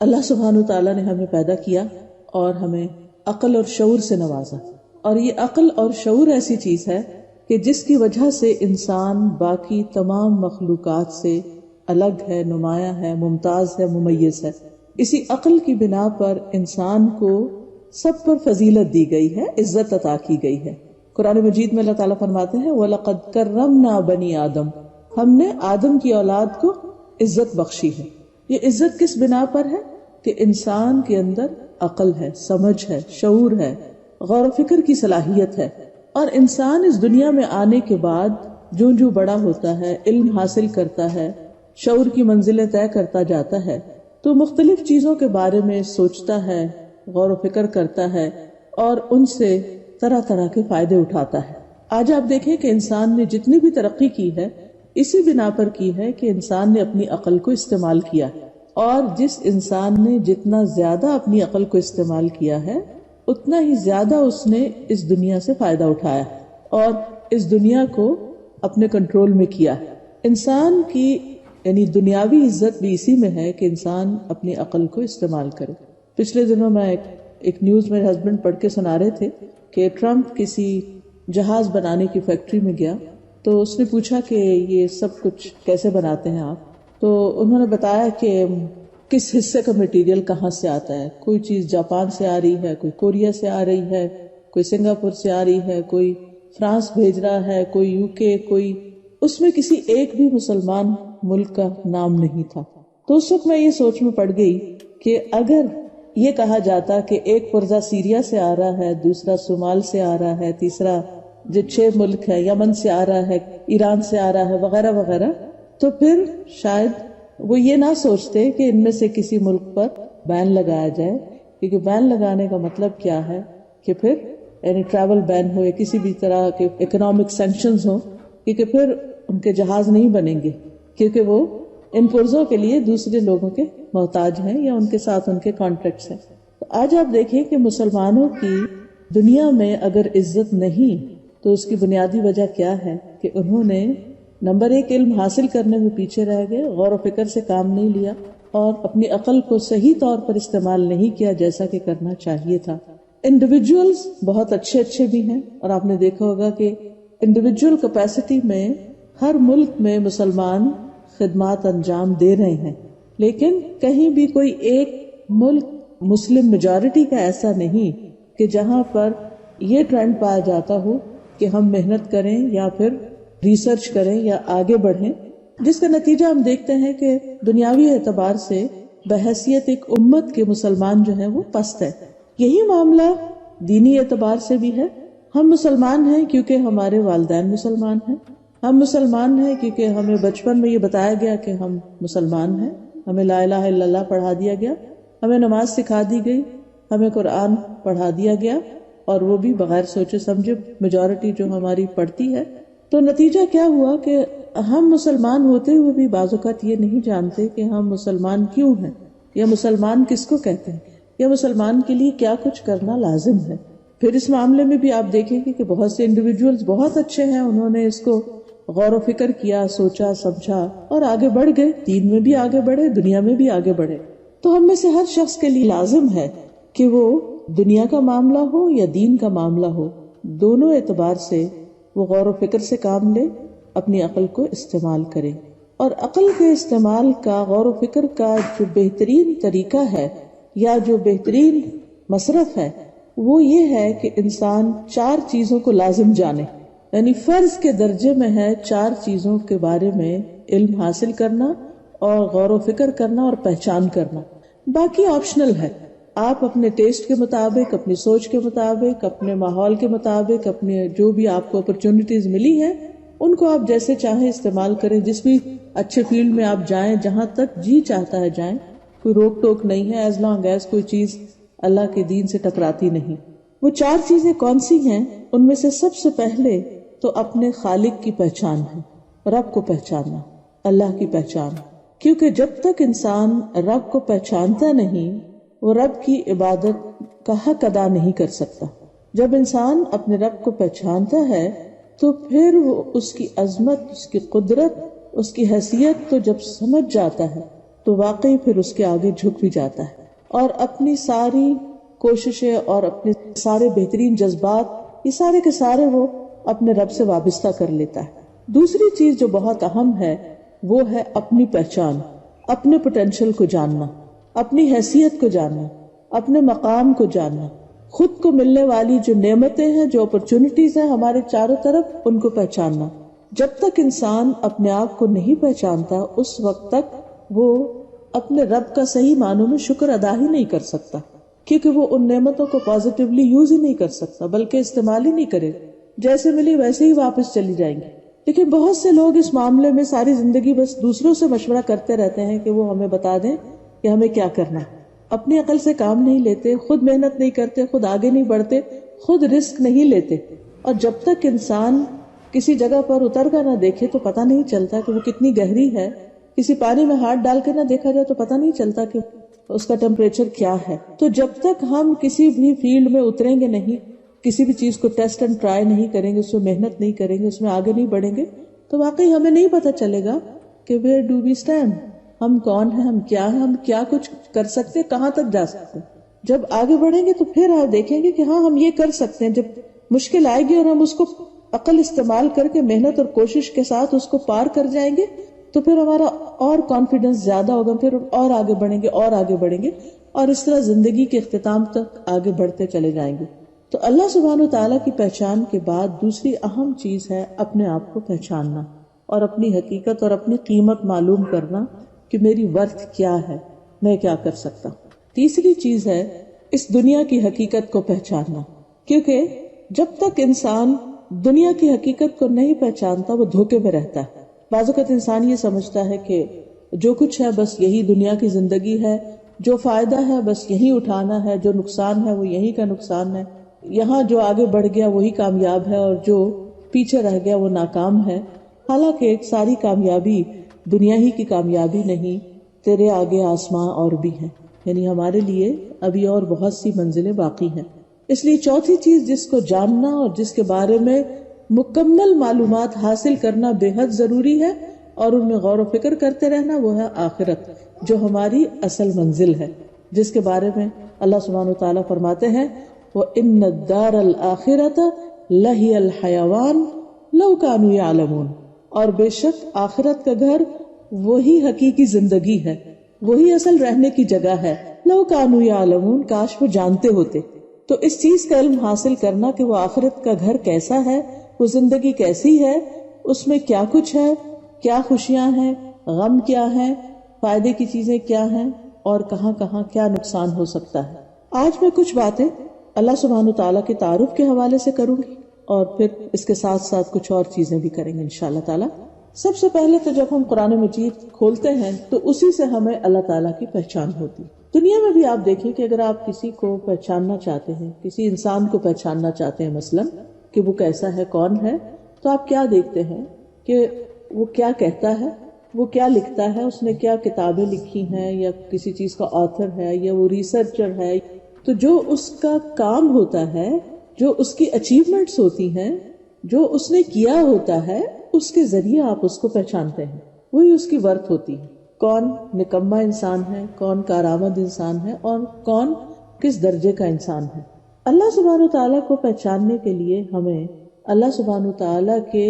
اللہ سبحانہ تعالیٰ نے ہمیں پیدا کیا اور ہمیں عقل اور شعور سے نوازا، اور یہ عقل اور شعور ایسی چیز ہے کہ جس کی وجہ سے انسان باقی تمام مخلوقات سے الگ ہے، نمایاں ہے، ممتاز ہے، ممیز ہے۔ اسی عقل کی بنا پر انسان کو سب پر فضیلت دی گئی ہے، عزت عطا کی گئی ہے۔ قرآن مجید میں اللہ تعالیٰ فرماتے ہیں وَلَقَدْ كَرَّمْنَا بَنِي آدم، ہم نے آدم کی اولاد کو عزت بخشی ہے۔ یہ عزت کس بنا پر ہے؟ کہ انسان کے اندر عقل ہے، سمجھ ہے، شعور ہے، غور و فکر کی صلاحیت ہے، اور انسان اس دنیا میں آنے کے بعد جو جو بڑا ہوتا ہے، علم حاصل کرتا ہے، شعور کی منزلیں طے کرتا جاتا ہے، تو مختلف چیزوں کے بارے میں سوچتا ہے، غور و فکر کرتا ہے، اور ان سے طرح طرح کے فائدے اٹھاتا ہے۔ آج آپ دیکھیں کہ انسان نے جتنی بھی ترقی کی ہے اسی بنا پر کی ہے کہ انسان نے اپنی عقل کو استعمال کیا، اور جس انسان نے جتنا زیادہ اپنی عقل کو استعمال کیا ہے اتنا ہی زیادہ اس نے اس دنیا سے فائدہ اٹھایا اور اس دنیا کو اپنے کنٹرول میں کیا۔ انسان کی یعنی دنیاوی عزت بھی اسی میں ہے کہ انسان اپنی عقل کو استعمال کرے۔ پچھلے دنوں میں ایک نیوز میرے ہسبینڈ پڑھ کے سنا رہے تھے کہ ٹرمپ کسی جہاز بنانے کی فیکٹری میں گیا، تو اس نے پوچھا کہ یہ سب کچھ کیسے بناتے ہیں آپ؟ تو انہوں نے بتایا کہ کس حصے کا مٹیریل کہاں سے آتا ہے، کوئی چیز جاپان سے آ رہی ہے، کوئی کوریا سے آ رہی ہے، کوئی سنگاپور سے آ رہی ہے، کوئی فرانس بھیج رہا ہے، کوئی UK، کوئی اس میں کسی ایک بھی مسلمان ملک کا نام نہیں تھا۔ تو اس وقت میں یہ سوچ میں پڑ گئی کہ اگر یہ کہا جاتا کہ ایک پرزہ سیریا سے آ رہا ہے، دوسرا صومال سے آ رہا ہے، تیسرا جو 6 ملک ہے یمن سے آ رہا ہے، ایران سے آ رہا ہے، وغیرہ وغیرہ، تو پھر شاید وہ یہ نہ سوچتے کہ ان میں سے کسی ملک پر بین لگایا جائے، کیونکہ بین لگانے کا مطلب کیا ہے کہ پھر یعنی ٹریول بین ہو یا کسی بھی طرح کے اکنامک سینکشنز ہو، کیونکہ پھر ان کے جہاز نہیں بنیں گے، کیونکہ وہ ان پرزوں کے لیے دوسرے لوگوں کے محتاج ہیں یا ان کے ساتھ ان کے کانٹریکٹس ہیں۔ تو آج آپ دیکھیں کہ مسلمانوں کی دنیا میں اگر عزت نہیں تو اس کی بنیادی وجہ کیا ہے کہ انہوں نے نمبر 1 علم حاصل کرنے میں پیچھے رہ گئے، غور و فکر سے کام نہیں لیا، اور اپنی عقل کو صحیح طور پر استعمال نہیں کیا جیسا کہ کرنا چاہیے تھا۔ انڈیویجولز بہت اچھے بھی ہیں، اور آپ نے دیکھا ہوگا کہ انڈیویجول کیپیسٹی میں ہر ملک میں مسلمان خدمات انجام دے رہے ہیں، لیکن کہیں بھی کوئی ایک ملک مسلم میجورٹی کا ایسا نہیں کہ جہاں پر یہ ٹرینڈ پایا جاتا ہو کہ ہم محنت کریں یا پھر ریسرچ کریں یا آگے بڑھیں، جس کا نتیجہ ہم دیکھتے ہیں کہ دنیاوی اعتبار سے بحیثیت ایک امت کے مسلمان جو ہیں وہ پست ہے۔ یہی معاملہ دینی اعتبار سے بھی ہے۔ ہم مسلمان ہیں کیونکہ ہمارے والدین مسلمان ہیں، ہم مسلمان ہیں کیونکہ ہمیں بچپن میں یہ بتایا گیا کہ ہم مسلمان ہیں، ہمیں لا الہ الا اللہ پڑھا دیا گیا، ہمیں نماز سکھا دی گئی، ہمیں قرآن پڑھا دیا گیا، اور وہ بھی بغیر سوچے سمجھے میجورٹی جو ہماری پڑھتی ہے۔ تو نتیجہ کیا ہوا کہ ہم مسلمان ہوتے ہوئے بھی بعض اوقات یہ نہیں جانتے کہ ہم مسلمان کیوں ہیں، یا مسلمان کس کو کہتے ہیں، یا مسلمان کے لیے کیا کچھ کرنا لازم ہے۔ پھر اس معاملے میں بھی آپ دیکھیں گے کہ بہت سے انڈیویجولز بہت اچھے ہیں، انہوں نے اس کو غور و فکر کیا، سوچا سمجھا اور آگے بڑھ گئے، دین میں بھی آگے بڑھے، دنیا میں بھی آگے بڑھے۔ تو ہم میں سے ہر شخص کے لیے لازم ہے کہ وہ دنیا کا معاملہ ہو یا دین کا معاملہ ہو، دونوں اعتبار سے وہ غور و فکر سے کام لے، اپنی عقل کو استعمال کرے۔ اور عقل کے استعمال کا، غور و فکر کا جو بہترین طریقہ ہے یا جو بہترین مصرف ہے وہ یہ ہے کہ انسان 4 چیزوں کو لازم جانے، یعنی فرض کے درجے میں ہے 4 چیزوں کے بارے میں علم حاصل کرنا اور غور و فکر کرنا اور پہچان کرنا، باقی آپشنل ہے۔ آپ اپنے ٹیسٹ کے مطابق، اپنی سوچ کے مطابق، اپنے ماحول کے مطابق، اپنے جو بھی آپ کو اپرچونٹیز ملی ہیں ان کو آپ جیسے چاہیں استعمال کریں، جس بھی اچھے فیلڈ میں آپ جائیں، جہاں تک جی چاہتا ہے جائیں، کوئی روک ٹوک نہیں ہے، ایز لانگ ایز کوئی چیز اللہ کے دین سے ٹکراتی نہیں۔ وہ 4 چیزیں کون سی ہیں؟ ان میں سے سب سے پہلے تو اپنے خالق کی پہچان ہے، رب کو پہچاننا، اللہ کی پہچان، کیونکہ جب تک انسان رب کو پہچانتا نہیں وہ رب کی عبادت کا حق ادا نہیں کر سکتا۔ جب انسان اپنے رب کو پہچانتا ہے تو پھر وہ اس کی عظمت، اس کی قدرت، اس کی حیثیت تو جب سمجھ جاتا ہے تو واقعی پھر اس کے آگے جھک بھی جاتا ہے اور اپنی ساری کوششیں اور اپنے سارے بہترین جذبات یہ سارے کے سارے وہ اپنے رب سے وابستہ کر لیتا ہے. دوسری چیز جو بہت اہم ہے وہ ہے اپنی پہچان، اپنے پوٹینشل کو جاننا، اپنی حیثیت کو جاننا، اپنے مقام کو جاننا، خود کو ملنے والی جو نعمتیں ہیں، جو اپرچونٹیز ہیں ہمارے چاروں طرف، ان کو پہچاننا. جب تک انسان اپنے آپ کو نہیں پہچانتا اس وقت تک وہ اپنے رب کا صحیح معنوں میں شکر ادا ہی نہیں کر سکتا، کیونکہ وہ ان نعمتوں کو پازیٹیولی یوز ہی نہیں کر سکتا بلکہ استعمال ہی نہیں کرے. جیسے ملی ویسے ہی واپس چلی جائیں گی. لیکن بہت سے لوگ اس معاملے میں ساری زندگی بس دوسروں سے مشورہ کرتے رہتے ہیں کہ وہ ہمیں بتا دیں کہ ہمیں کیا کرنا ہے. اپنی عقل سے کام نہیں لیتے، خود محنت نہیں کرتے، خود آگے نہیں بڑھتے، خود رسک نہیں لیتے. اور جب تک انسان کسی جگہ پر اتر کر نہ دیکھے تو پتہ نہیں چلتا کہ وہ کتنی گہری ہے. کسی پانی میں ہاتھ ڈال کے نہ دیکھا جائے تو پتہ نہیں چلتا کہ اس کا ٹیمپریچر کیا ہے. تو جب تک ہم کسی بھی فیلڈ میں اتریں گے نہیں، کسی بھی چیز کو ٹیسٹ اینڈ ٹرائی نہیں کریں گے، اس میں محنت نہیں کریں گے، اس میں آگے نہیں بڑھیں گے، تو واقعی ہمیں نہیں پتہ چلے گا کہ ویئر ڈو وی اسٹینڈ، ہم کون ہیں، ہم کیا ہیں، ہم کیا کچھ کر سکتے ہیں، کہاں تک جا سکتے ہیں. جب آگے بڑھیں گے تو پھر آپ دیکھیں گے کہ ہاں ہم یہ کر سکتے ہیں. جب مشکل آئے گی اور ہم اس کو عقل استعمال کر کے محنت اور کوشش کے ساتھ اس کو پار کر جائیں گے تو پھر ہمارا اور کانفیڈنس زیادہ ہوگا، پھر اور آگے بڑھیں گے اور آگے بڑھیں گے اور اس طرح زندگی کے اختتام تک آگے بڑھتے چلے جائیں گے. تو اللہ سبحانہ وتعالیٰ کی پہچان کے بعد دوسری اہم چیز ہے اپنے آپ کو پہچاننا اور اپنی حقیقت اور اپنی قیمت معلوم کرنا کہ میری ورتھ کیا ہے، میں کیا کر سکتا. تیسری چیز ہے اس دنیا کی حقیقت کو پہچاننا، کیونکہ جب تک انسان دنیا کی حقیقت کو نہیں پہچانتا وہ دھوکے میں رہتا ہے. بعض اوقات انسان یہ سمجھتا ہے کہ جو کچھ ہے بس یہی دنیا کی زندگی ہے، جو فائدہ ہے بس یہی اٹھانا ہے، جو نقصان ہے وہ یہی کا نقصان ہے، یہاں جو آگے بڑھ گیا وہی کامیاب ہے اور جو پیچھے رہ گیا وہ ناکام ہے. حالانکہ ساری کامیابی دنیا ہی کی کامیابی نہیں، تیرے آگے آسماں اور بھی ہیں، یعنی ہمارے لیے ابھی اور بہت سی منزلیں باقی ہیں. اس لیے چوتھی چیز جس کو جاننا اور جس کے بارے میں مکمل معلومات حاصل کرنا بے حد ضروری ہے اور ان میں غور و فکر کرتے رہنا، وہ ہے آخرت، جو ہماری اصل منزل ہے، جس کے بارے میں اللہ سبحانہ وتعالیٰ فرماتے ہیں وَإِنَّ الدَّارَ الْآخِرَةَ لَهِيَ الْحَيَوَانُ لَوْ كَانُوا يَعْلَمُونَ، اور بے شک آخرت کا گھر وہی حقیقی زندگی ہے، وہی اصل رہنے کی جگہ ہے. لَوْ كَانُوا يَعْلَمُونَ، کاش وہ جانتے ہوتے. تو اس چیز کا علم حاصل کرنا کہ وہ آخرت کا گھر کیسا ہے، وہ زندگی کیسی ہے، اس میں کیا کچھ ہے، کیا خوشیاں ہیں، غم کیا ہے، فائدے کی چیزیں کیا ہیں اور کہاں کہاں کیا نقصان ہو سکتا ہے. آج میں کچھ باتیں اللہ سبحانہ تعالیٰ کے تعارف کے حوالے سے کروں گی اور پھر اس کے ساتھ ساتھ کچھ اور چیزیں بھی کریں گے انشاءاللہ تعالیٰ. سب سے پہلے تو جب ہم قرآن مجید کھولتے ہیں تو اسی سے ہمیں اللہ تعالیٰ کی پہچان ہوتی. دنیا میں بھی آپ دیکھیں کہ اگر آپ کسی کو پہچاننا چاہتے ہیں، کسی انسان کو پہچاننا چاہتے ہیں مثلا کہ وہ کیسا ہے، کون ہے، تو آپ کیا دیکھتے ہیں کہ وہ کیا کہتا ہے، وہ کیا لکھتا ہے، اس نے کیا کتابیں لکھی ہیں، یا کسی چیز کا آتھر ہے یا وہ ریسرچر ہے. تو جو اس کا کام ہوتا ہے، جو اس کی اچیومنٹس ہوتی ہیں، جو اس نے کیا ہوتا ہے، اس کے ذریعے آپ اس کو پہچانتے ہیں، وہی اس کی ورتھ ہوتی ہے. کون نکما انسان ہے، کون کارآمد انسان ہے اور کون کس درجے کا انسان ہے. اللہ سبحانہ تعالیٰ کو پہچاننے کے لیے ہمیں اللہ سبحانہ تعالیٰ کے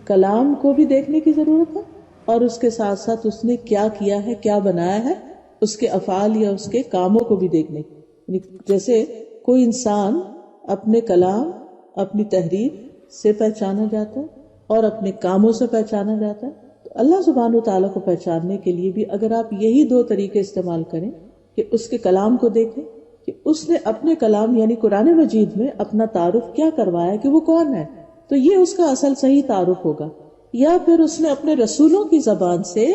کلام کو بھی دیکھنے کی ضرورت ہے اور اس کے ساتھ ساتھ اس نے کیا کیا ہے، کیا بنایا ہے، اس کے افعال یا اس کے کاموں کو بھی دیکھنے کی. جیسے کوئی انسان اپنے کلام، اپنی تحریر سے پہچانا جاتا ہے اور اپنے کاموں سے پہچانا جاتا ہے. تو اللہ سبحانہ وتعالیٰ کو پہچاننے کے لیے بھی اگر آپ یہی دو طریقے استعمال کریں کہ اس کے کلام کو دیکھیں کہ اس نے اپنے کلام یعنی قرآن مجید میں اپنا تعارف کیا کروایا کہ وہ کون ہے، تو یہ اس کا اصل صحیح تعارف ہوگا. یا پھر اس نے اپنے رسولوں کی زبان سے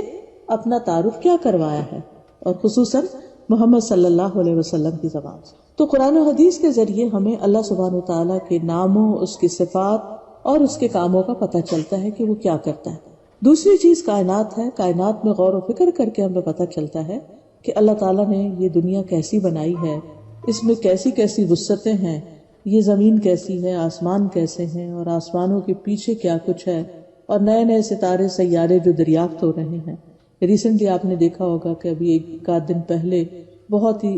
اپنا تعارف کیا کروایا ہے، اور خصوصاً محمد صلی اللہ علیہ وسلم کی زبان سے. تو قرآن و حدیث کے ذریعے ہمیں اللہ سبحانہ وتعالیٰ کے ناموں، اس کی صفات اور اس کے کاموں کا پتہ چلتا ہے کہ وہ کیا کرتا ہے. دوسری چیز کائنات ہے. کائنات میں غور و فکر کر کے ہمیں پتہ چلتا ہے کہ اللہ تعالیٰ نے یہ دنیا کیسی بنائی ہے، اس میں کیسی کیسی وسعتیں ہیں، یہ زمین کیسی ہے، آسمان کیسے ہیں، اور آسمانوں کے پیچھے کیا کچھ ہے، اور نئے نئے ستارے سیارے جو دریافت ہو رہے ہیں. ریسنٹلی آپ نے دیکھا ہوگا کہ ابھی ایک آدھ دن پہلے بہت ہی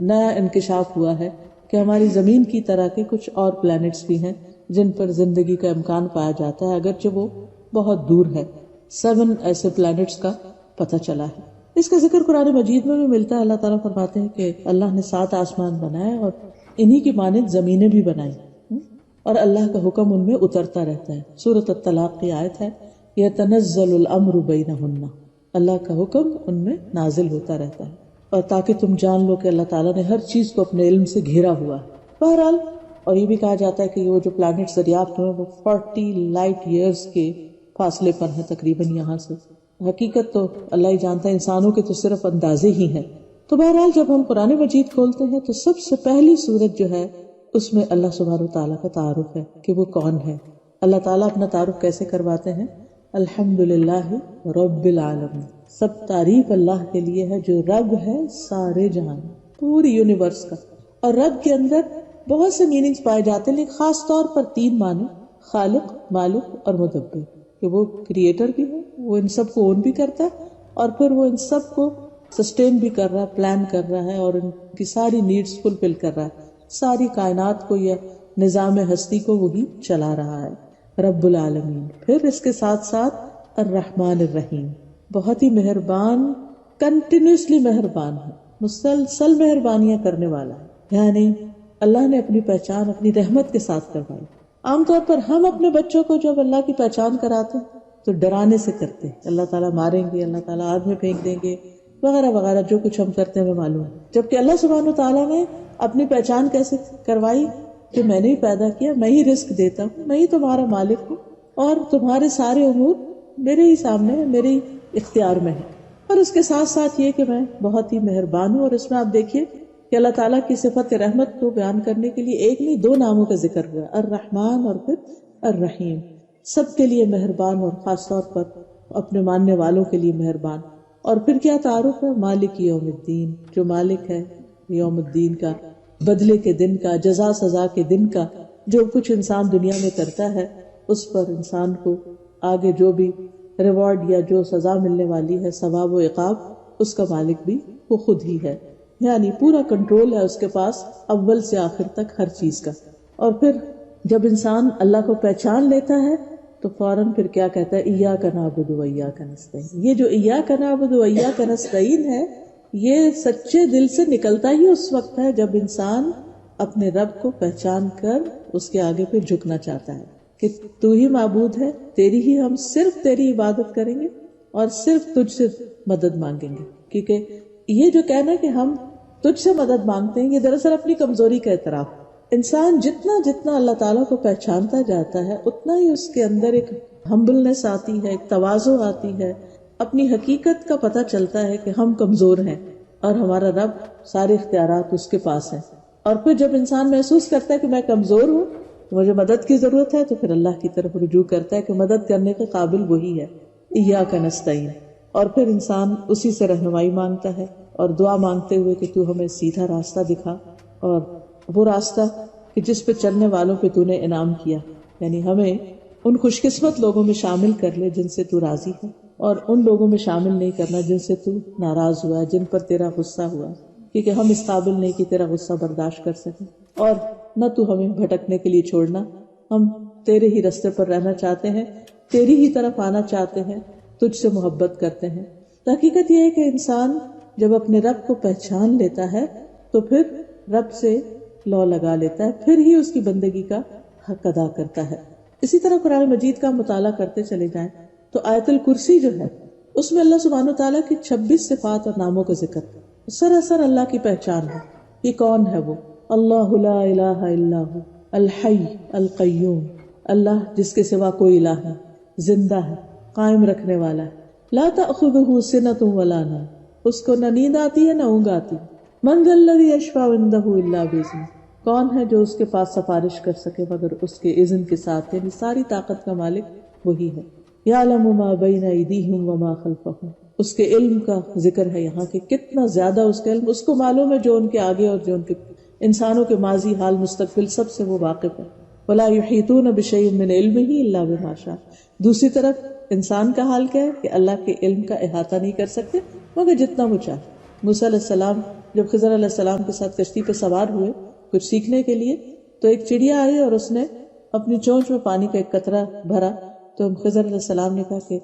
نیا انکشاف ہوا ہے کہ ہماری زمین کی طرح کے کچھ اور پلانٹس بھی ہیں جن پر زندگی کا امکان پایا جاتا ہے، اگرچہ وہ بہت دور ہے۔ 7 ایسے پلانٹس کا پتہ چلا ہے۔ اس کا ذکر قرآن مجید میں بھی ملتا ہے۔ اللہ تعالیٰ فرماتے ہیں کہ اللہ نے 7 آسمان بنائے اور انہی کی مانند زمینیں بھی بنائی، اور اللہ کا حکم ان میں اترتا رہتا ہے۔ سورۃ الطلاق کی آیت ہے، یتنزل الامر بینہن، اللہ کا حکم ان میں نازل ہوتا رہتا ہے، اور تاکہ تم جان لو کہ اللہ تعالیٰ نے ہر چیز کو اپنے علم سے گھیرا ہوا ہے۔ بہرحال، اور یہ بھی کہا جاتا ہے کہ وہ جو پلانٹس دریافت ہوئے وہ 40 لائٹ ایئرز کے فاصلے پر ہیں تقریباً یہاں سے۔ حقیقت تو اللہ ہی جانتا ہے، انسانوں کے تو صرف اندازے ہی ہیں۔ تو بہرحال جب ہم قرآن مجید کھولتے ہیں تو سب سے پہلی سورت جو ہے اس میں اللہ سبحانہ وتعالیٰ کا تعارف ہے کہ وہ کون ہے۔ اللہ تعالیٰ اپنا تعارف کیسے کرواتے ہیں؟ الحمدللہ رب العالمین، سب تعریف اللہ کے لیے ہے جو رب ہے سارے جہان، پوری یونیورس کا۔ اور رب کے اندر بہت سے میننگز پائے جاتے ہیں، لیکن خاص طور پر 3 معنی: خالق، مالک اور مدبر، کہ وہ کریٹر بھی ہے، وہ ان سب کو اون بھی کرتا ہے، اور پھر وہ ان سب کو سسٹین بھی کر رہا ہے، پلان کر رہا ہے، اور ان کی ساری نیڈز فلفل کر رہا ہے، ساری کائنات کو یا نظام ہستی کو وہی چلا رہا ہے، رب العالمین۔ پھر اس کے ساتھ ساتھ الرحمن الرحیم، بہت ہی مہربان، کنٹینیوسلی مہربان ہے، مسلسل مہربانیاں کرنے والا ہے۔ یعنی اللہ نے اپنی پہچان اپنی رحمت کے ساتھ کروائی۔ عام طور پر ہم اپنے بچوں کو جب اللہ کی پہچان کراتے ہیں تو ڈرانے سے کرتے ہیں، اللہ تعالیٰ ماریں گے، اللہ تعالیٰ آگ میں پھینک دیں گے، وغیرہ وغیرہ، جو کچھ ہم کرتے ہیں ہمیں معلوم ہے۔ جبکہ اللہ سبحانہ تعالیٰ نے اپنی پہچان کیسے کروائی کہ میں نے ہی پیدا کیا، میں ہی رزق دیتا ہوں، میں ہی تمہارا مالک ہوں، اور تمہارے سارے امور میرے ہی سامنے ہیں، میرے ہی اختیار میں ہے۔ اور اس کے ساتھ ساتھ یہ کہ میں بہت ہی مہربان ہوں۔ اور اس میں آپ دیکھیے کہ اللہ تعالیٰ کی صفت رحمت کو بیان کرنے کے لیے ایک نہیں 2 ناموں کا ذکر ہوا، الرحمن اور پھر الرحیم، سب کے لیے مہربان، اور خاص طور پر اپنے ماننے والوں کے لیے مہربان۔ اور پھر کیا تعارف ہے؟ مالک یوم الدین، جو مالک ہے یوم الدین کا، بدلے کے دن کا، جزا سزا کے دن کا۔ جو کچھ انسان دنیا میں کرتا ہے اس پر انسان کو آگے جو بھی ریوارڈ یا جو سزا ملنے والی ہے، ثواب و عقاب، اس کا مالک بھی وہ خود ہی ہے۔ یعنی پورا کنٹرول ہے اس کے پاس اول سے آخر تک ہر چیز کا۔ اور پھر جب انسان اللہ کو پہچان لیتا ہے تو فوراً پھر کیا کہتا ہے؟ ایاک نعبد و ایاک نستعین۔ یہ جو ایاک نعبد و ایاک نستعین ہے، یہ سچے دل سے نکلتا ہی اس وقت ہے جب انسان اپنے رب کو پہچان کر اس کے آگے پہ جھکنا چاہتا ہے کہ تو ہی معبود ہے، تیری ہی ہم صرف تیری عبادت کریں گے اور صرف تجھ سے مدد مانگیں گے۔ کیونکہ یہ جو کہنا کہ ہم تجھ سے مدد مانگتے ہیں، یہ دراصل اپنی کمزوری کا اعتراف۔ انسان جتنا اللہ تعالیٰ کو پہچانتا جاتا ہے اتنا ہی اس کے اندر ایک ہمبلنس آتی ہے، ایک تواضع آتی ہے، اپنی حقیقت کا پتہ چلتا ہے کہ ہم کمزور ہیں اور ہمارا رب سارے اختیارات اس کے پاس ہیں۔ اور پھر جب انسان محسوس کرتا ہے کہ میں کمزور ہوں، مجھے مدد کی ضرورت ہے، تو پھر اللہ کی طرف رجوع کرتا ہے کہ مدد کرنے کے قابل وہی ہے، ایاک نستعین۔ اور پھر انسان اسی سے رہنمائی مانگتا ہے اور دعا مانگتے ہوئے کہ تو ہمیں سیدھا راستہ دکھا، اور وہ راستہ کہ جس پہ چلنے والوں پہ تو نے انعام کیا، یعنی ہمیں ان خوش قسمت لوگوں میں شامل کر لے جن سے تو راضی ہے، اور ان لوگوں میں شامل نہیں کرنا جن سے تو ناراض ہوا ہے، جن پر تیرا غصہ ہوا، کیونکہ ہم اس قابل نہیں کہ تیرا غصہ برداشت کر سکیں، اور نہ تو ہمیں بھٹکنے کے لیے چھوڑنا۔ ہم تیرے ہی راستے پر رہنا چاہتے ہیں، تیری ہی طرف آنا چاہتے ہیں، تجھ سے محبت کرتے ہیں۔ حقیقت یہ ہے کہ انسان جب اپنے رب کو پہچان لیتا ہے تو پھر رب سے لو لگا لیتا ہے، پھر ہی اس کی بندگی کا حق ادا کرتا ہے۔ اسی طرح قرآن مجید کا مطالعہ کرتے چلے جائیں تو آیت الکرسی جو ہے اس میں اللہ سبحانہ تعالیٰ کی 26 صفات اور ناموں کا ذکر ہے، سراسر اللہ کی پہچان ہے۔ یہ کون ہے؟ وہ اللہ لا الہ الا ہو الحی القیوم، اللہ جس کے سوا کوئی الہ ہے، زندہ ہے، قائم رکھنے والا ہے، لا تأخذہ سنۃ ولا نوم، اس کو نہ نیند آتی ہے نہ اونگ آتی۔ من ذا الذی یشفع عندہ الا باذنہ، کون ہے جو اس کے پاس سفارش کر سکے مگر اس کے اذن کے ساتھ، یعنی ساری طاقت کا مالک وہی ہے۔ یعلم ما بین ایدیہم وما خلفہم، اس کے علم کا ذکر ہے یہاں کہ کتنا زیادہ اس کا علم، اس کو معلوم ہے جو ان کے آگے اور جو ان کے انسانوں کے ماضی حال مستقبل سب سے وہ واقف ہے۔ ولا یحیطون بشیء من علمہ الا بما شاء، دوسری طرف انسان کا حال کیا ہے کہ اللہ کے علم کا احاطہ نہیں کر سکتے مگر جتنا وہ چاہے. موسیٰ علیہ السلام جب خضر علیہ السلام کے ساتھ کشتی پہ سوار ہوئے کچھ سیکھنے کے لیے، تو ایک چڑیا آئی اور اس نے اپنی چونچ میں پانی کا ایک قطرہ بھرا. تو خضر علیہ السلام نے کہا کہ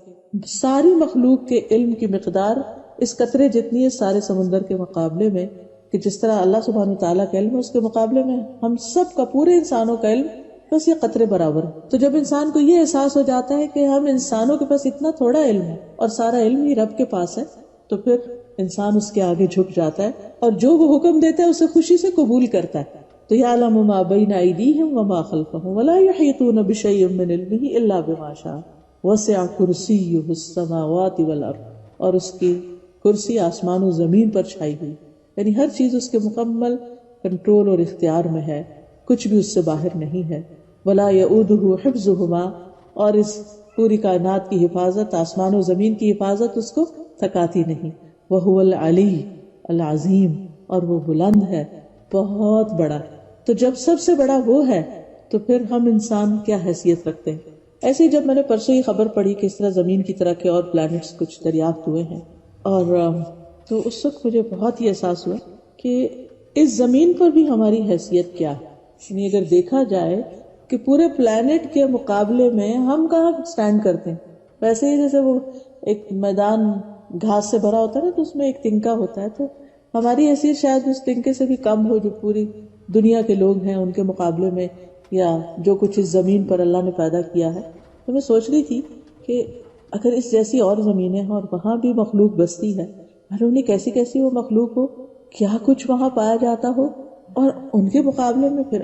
ساری مخلوق کے علم کی مقدار اس قطرے جتنی ہے سارے سمندر کے مقابلے میں، کہ جس طرح اللہ سبحانہ وتعالیٰ کا علم ہے اس کے مقابلے میں ہم سب کا، پورے انسانوں کا علم بس یہ قطرے برابر ہے. تو جب انسان کو یہ احساس ہو جاتا ہے کہ ہم انسانوں کے پاس اتنا تھوڑا علم ہے اور سارا علم ہی رب کے پاس ہے، تو پھر انسان اس کے آگے جھک جاتا ہے اور جو وہ حکم دیتا ہے اسے خوشی سے قبول کرتا ہے. تو یعلم ما بین ایدیہم وما خلفہم ولا یحیطون بشیء من علمہ الا بما شاء وسع کرسیہ السماوات والارض، اور اس کی کرسی آسمان و زمین پر چھائی ہوئی، یعنی ہر چیز اس کے مکمل کنٹرول اور اختیار میں ہے، کچھ بھی اس سے باہر نہیں ہے. ولا یؤودہ حفظہما، اور اس پوری کائنات کی حفاظت، آسمان و زمین کی حفاظت اس کو تھکاتی نہیں. وہو العلی العظیم، اور وہ بلند ہے، بہت بڑا. تو جب سب سے بڑا وہ ہے تو پھر ہم انسان کیا حیثیت رکھتے ہیں. ایسے ہی جب میں نے پرسوں یہ خبر پڑھی کہ اس طرح زمین کی طرح کے اور پلانٹس کچھ دریافت ہوئے ہیں، اور تو اس وقت مجھے بہت ہی احساس ہوا کہ اس زمین پر بھی ہماری حیثیت کیا ہے. یعنی اگر دیکھا جائے کہ پورے پلانٹ کے مقابلے میں ہم کہاں سٹینڈ کرتے ہیں. ویسے ہی جیسے وہ ایک میدان گھاس سے بھرا ہوتا ہے نا، تو اس میں ایک تنکا ہوتا ہے، تو ہماری حیثیت شاید اس تنکے سے بھی کم ہو جو پوری دنیا کے لوگ ہیں ان کے مقابلے میں، یا جو کچھ اس زمین پر اللہ نے پیدا کیا ہے. تو میں سوچ رہی تھی کہ اگر اس جیسی اور زمینیں ہیں اور وہاں بھی مخلوق بستی ہے، معلوم نہیں کیسی کیسی وہ مخلوق ہو، کیا کچھ وہاں پایا جاتا ہو، اور ان کے مقابلے میں پھر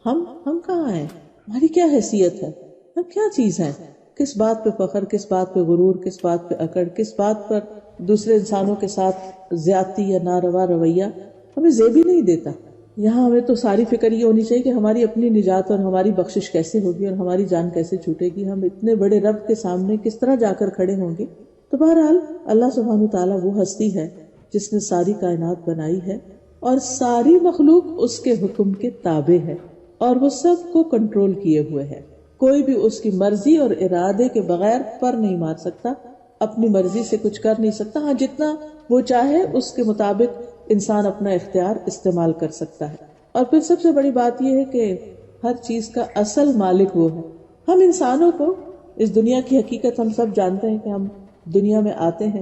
ہم کہاں ہیں، ہماری کیا حیثیت ہے، ہم کیا چیز ہیں. کس بات پہ فخر، کس بات پہ غرور، کس بات پہ اکڑ، کس بات پر دوسرے انسانوں کے ساتھ زیادتی یا ناروا رویہ ہمیں زیب ہی نہیں دیتا. یہاں ہمیں تو ساری فکر یہ ہونی چاہیے کہ ہماری اپنی نجات اور ہماری بخشش کیسے ہوگی اور ہماری جان کیسے چھوٹے گی، ہم اتنے بڑے رب کے سامنے کس طرح جا کر کھڑے ہوں گے. تو بہرحال اللہ سبحانہ تعالیٰ وہ ہستی ہے جس نے ساری کائنات بنائی ہے اور ساری مخلوق اس کے حکم کے تابع ہے، اور وہ سب کو کنٹرول کیے ہوئے ہے. کوئی بھی اس کی مرضی اور ارادے کے بغیر پر نہیں مار سکتا، اپنی مرضی سے کچھ کر نہیں سکتا. ہاں جتنا وہ چاہے اس کے مطابق انسان اپنا اختیار استعمال کر سکتا ہے. اور پھر سب سے بڑی بات یہ ہے کہ ہر چیز کا اصل مالک وہ ہے. ہم انسانوں کو اس دنیا کی حقیقت ہم سب جانتے ہیں کہ ہم دنیا میں آتے ہیں،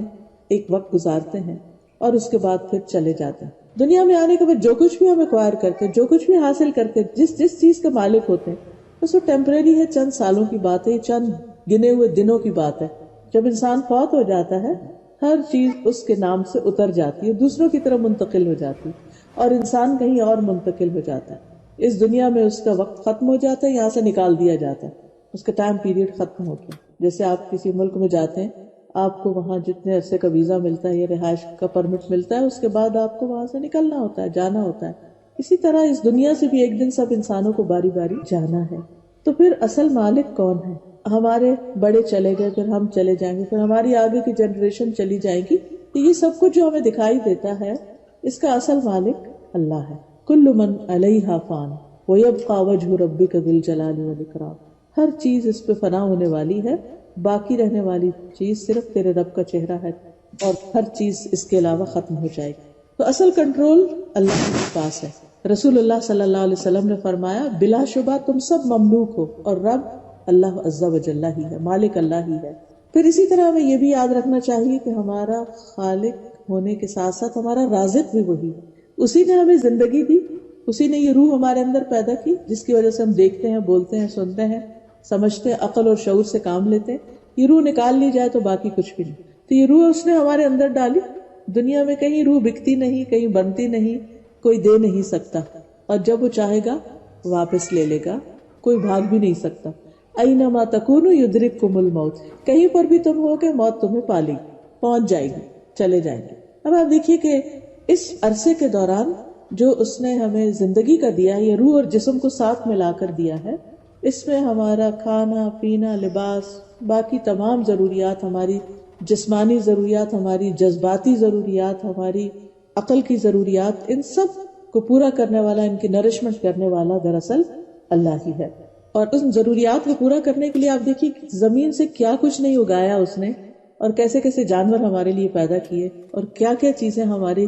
ایک وقت گزارتے ہیں اور اس کے بعد پھر چلے جاتے ہیں. دنیا میں آنے کے بعد جو کچھ بھی ہم ایکوائر کرتے ہیں، جو کچھ بھی حاصل کرتے ہیں، جس چیز کے مالک ہوتے ہیں، بس وہ ٹیمپریری ہے، چند سالوں کی بات ہے، چند گنے ہوئے دنوں کی بات ہے. جب انسان فوت ہو جاتا ہے ہر چیز اس کے نام سے اتر جاتی ہے، دوسروں کی طرف منتقل ہو جاتی ہے، اور انسان کہیں اور منتقل ہو جاتا ہے. اس دنیا میں اس کا وقت ختم ہو جاتا ہے، یہاں سے نکال دیا جاتا ہے، اس کا ٹائم پیریڈ ختم ہو گیا. جیسے آپ کسی ملک میں جاتے ہیں، آپ کو وہاں جتنے عرصے کا ویزا ملتا ہے یا رہائش کا پرمٹ ملتا ہے، اس کے بعد آپ کو وہاں سے نکلنا ہوتا ہے، جانا ہوتا ہے. اسی طرح اس دنیا سے بھی ایک دن سب انسانوں کو باری باری جانا ہے. تو پھر اصل مالک کون ہے؟ ہمارے بڑے چلے گئے، پھر ہم چلے جائیں گے، پھر ہماری آگے کی جنریشن چلی جائے گی. تو یہ سب کچھ جو ہمیں دکھائی دیتا ہے اس کا اصل مالک اللہ ہے. کل من علیہا فان ویبقى وجہ ربک ذو الجلال والاکرام. ہر چیز اس پہ فنا ہونے والی ہے، باقی رہنے والی چیز صرف تیرے رب کا چہرہ ہے، اور ہر چیز اس کے علاوہ ختم ہو جائے گی. تو اصل کنٹرول اللہ کے پاس ہے. رسول اللہ صلی اللہ علیہ وسلم نے فرمایا بلا شبہ تم سب مملوک ہو اور رب اللہ عز و جل ہی ہے، مالک اللہ ہی ہے. پھر اسی طرح ہمیں یہ بھی یاد رکھنا چاہیے کہ ہمارا خالق ہونے کے ساتھ ساتھ ہمارا رازق بھی وہی ہے. اسی نے ہمیں زندگی دی، اسی نے یہ روح ہمارے اندر پیدا کی جس کی وجہ سے ہم دیکھتے ہیں، بولتے ہیں، سنتے ہیں، سمجھتے ہیں، عقل اور شعور سے کام لیتے ہیں. یہ روح نکال لی جائے تو باقی کچھ بھی نہیں. تو یہ روح اس نے ہمارے اندر ڈالی. دنیا میں کہیں روح بکتی نہیں، کہیں بنتی نہیں، کوئی دے نہیں سکتا، اور جب وہ چاہے گا واپس لے لے گا، کوئی بھاگ بھی نہیں سکتا. اینما تکونوا یدرککم الموت، کہیں پر بھی تم ہو کہ موت تمہیں پا لے گی، پہنچ جائے گی، چلے جائیں گے. اب آپ دیکھیے کہ اس عرصے کے دوران جو اس نے ہمیں زندگی کا دیا ہے، یہ روح اور جسم کو ساتھ ملا کر دیا ہے، اس میں ہمارا کھانا پینا، لباس، باقی تمام ضروریات، ہماری جسمانی ضروریات، ہماری جذباتی ضروریات، ہماری عقل کی ضروریات، ان سب کو پورا کرنے والا، ان کی نرشمنٹ کرنے والا دراصل اللہ ہی ہے. اور ان ضروریات کو پورا کرنے کے لیے آپ دیکھیے زمین سے کیا کچھ نہیں اگایا اس نے، اور کیسے کیسے جانور ہمارے لیے پیدا کیے، اور کیا کیا چیزیں ہماری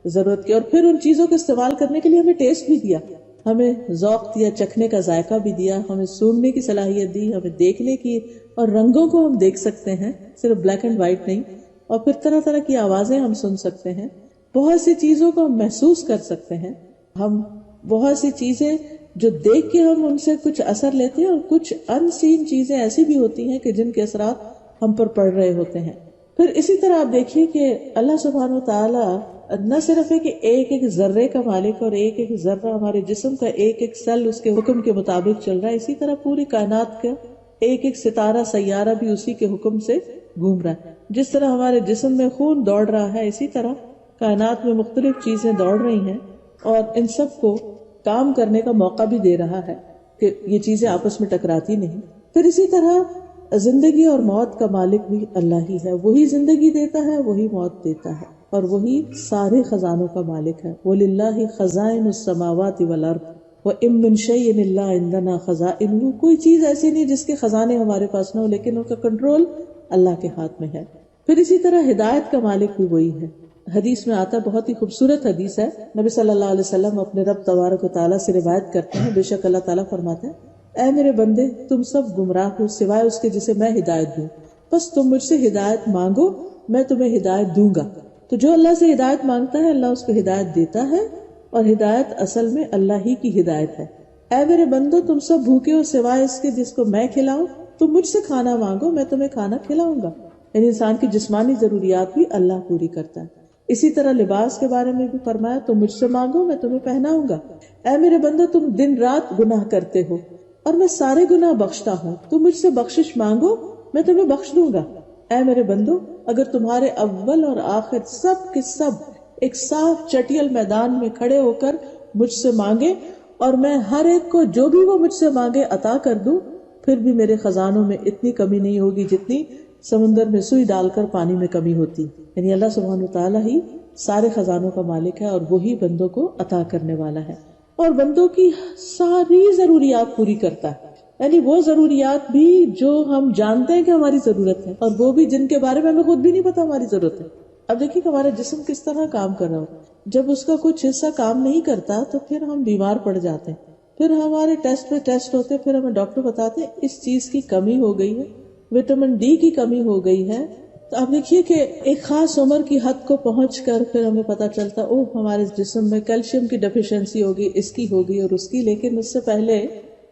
ضرورت کی، اور پھر ان چیزوں کو استعمال کرنے کے لیے ہمیں ٹیسٹ بھی دیا، ہمیں ذوق دیا، چکھنے کا ذائقہ بھی دیا، ہمیں سونگنے کی صلاحیت دی، ہمیں دیکھنے کی، اور رنگوں کو ہم دیکھ سکتے ہیں، صرف بلیک اینڈ وائٹ نہیں، اور پھر طرح طرح کی آوازیں ہم سن سکتے ہیں، بہت سی چیزوں کو ہم محسوس کر سکتے ہیں، ہم بہت سی چیزیں جو دیکھ کے ہم ان سے کچھ اثر لیتے ہیں، اور کچھ ان سین چیزیں ایسی بھی ہوتی ہیں کہ جن کے اثرات ہم پر پڑ رہے ہوتے ہیں۔ پھر اسی طرح آپ دیکھیے کہ اللہ سبحانہ وتعالی نہ صرف ہے کہ ایک ایک ذرے کا مالک، اور ایک ایک ذرہ ہمارے جسم کا ایک ایک سیل اس کے حکم کے مطابق چل رہا ہے، اسی طرح پوری کائنات کا ایک ایک ستارہ سیارہ بھی اسی کے حکم سے گھوم رہا ہے۔ جس طرح ہمارے جسم میں خون دوڑ رہا ہے، اسی طرح کائنات میں مختلف چیزیں دوڑ رہی ہیں، اور ان سب کو کام کرنے کا موقع بھی دے رہا ہے کہ یہ چیزیں آپس میں ٹکراتی نہیں۔ پھر اسی طرح زندگی اور موت کا مالک بھی اللہ ہی ہے، وہی زندگی دیتا ہے، وہی موت دیتا ہے، اور وہی سارے خزانوں کا مالک ہے۔ وَلِلَّهِ خَزَائِنُ السَّمَاوَاتِ وَالْأَرْضِ وَإِن مِّن شَيْءٍ إِلَّا عِندَنَا خَزَائِنُهُ، کوئی چیز ایسی نہیں جس کے خزانے ہمارے پاس نہ ہو، لیکن ان کا کنٹرول اللہ کے ہاتھ میں ہے۔ پھر اسی طرح ہدایت کا مالک بھی وہی ہے۔ حدیث میں آتا، بہت ہی خوبصورت حدیث ہے، نبی صلی اللہ علیہ وسلم اپنے رب تبارک و تعالیٰ سے روایت کرتے ہیں، بے شک اللہ تعالیٰ فرماتے ہیں، اے میرے بندے، تم سب گمراہ ہو سوائے اس کے جسے میں ہدایت دوں، بس تم مجھ سے ہدایت مانگو، میں تمہیں ہدایت دوں گا۔ تو جو اللہ سے ہدایت مانگتا ہے اللہ اس کو ہدایت دیتا ہے، اور ہدایت اصل میں اللہ ہی کی ہدایت ہے۔ اے میرے بندو، تم سب بھوکے ہو سوائے اس کے جس کو میں کھلاؤں، تم مجھ سے کھانا مانگو، میں تمہیں کھانا کھلاؤں گا۔ یعنی انسان کی جسمانی ضروریات بھی اللہ پوری کرتا ہے۔ اسی طرح لباس کے بارے میں بھی فرمایا، تم مجھ سے مانگو میں تمہیں پہناؤں گا۔ اے میرے بندو، تم دن رات گناہ کرتے ہو اور میں سارے گناہ بخشتا ہوں، تم مجھ سے بخشش مانگو میں تمہیں بخش دوں گا۔ اے میرے بندو، اگر تمہارے اول اور آخر سب کے سب ایک صاف چٹیل میدان میں کھڑے ہو کر مجھ سے مانگے، اور میں ہر ایک کو جو بھی وہ مجھ سے مانگے عطا کر دوں، پھر بھی میرے خزانوں میں اتنی کمی نہیں ہوگی جتنی سمندر میں سوئی ڈال کر پانی میں کمی ہوتی۔ یعنی اللہ سبحانہ وتعالیٰ ہی سارے خزانوں کا مالک ہے، اور وہی بندوں کو عطا کرنے والا ہے، اور بندوں کی ساری ضروریات پوری کرتا ہے۔ یعنی وہ ضروریات بھی جو ہم جانتے ہیں کہ ہماری ضرورت ہے، اور وہ بھی جن کے بارے میں ہمیں خود بھی نہیں پتا ہماری ضرورت ہے۔ اب دیکھیے کہ ہمارا جسم کس طرح کام کر رہا ہو، جب اس کا کچھ حصہ کام نہیں کرتا تو پھر ہم بیمار پڑ جاتے ہیں، پھر ہمارے ٹیسٹ پہ ٹیسٹ ہوتے، پھر ہمیں ڈاکٹر بتاتے ہیں اس چیز کی کمی ہو گئی ہے، وٹامن ڈی کی کمی ہو گئی ہے۔ تو آپ دیکھیے کہ ایک خاص عمر کی حد کو پہنچ کر پھر ہمیں پتا چلتا، اوہ ہمارے جسم میں کیلشیم کی ڈیفیشنسی ہوگی، اس کی ہوگی اور اس کی، لیکن اس سے پہلے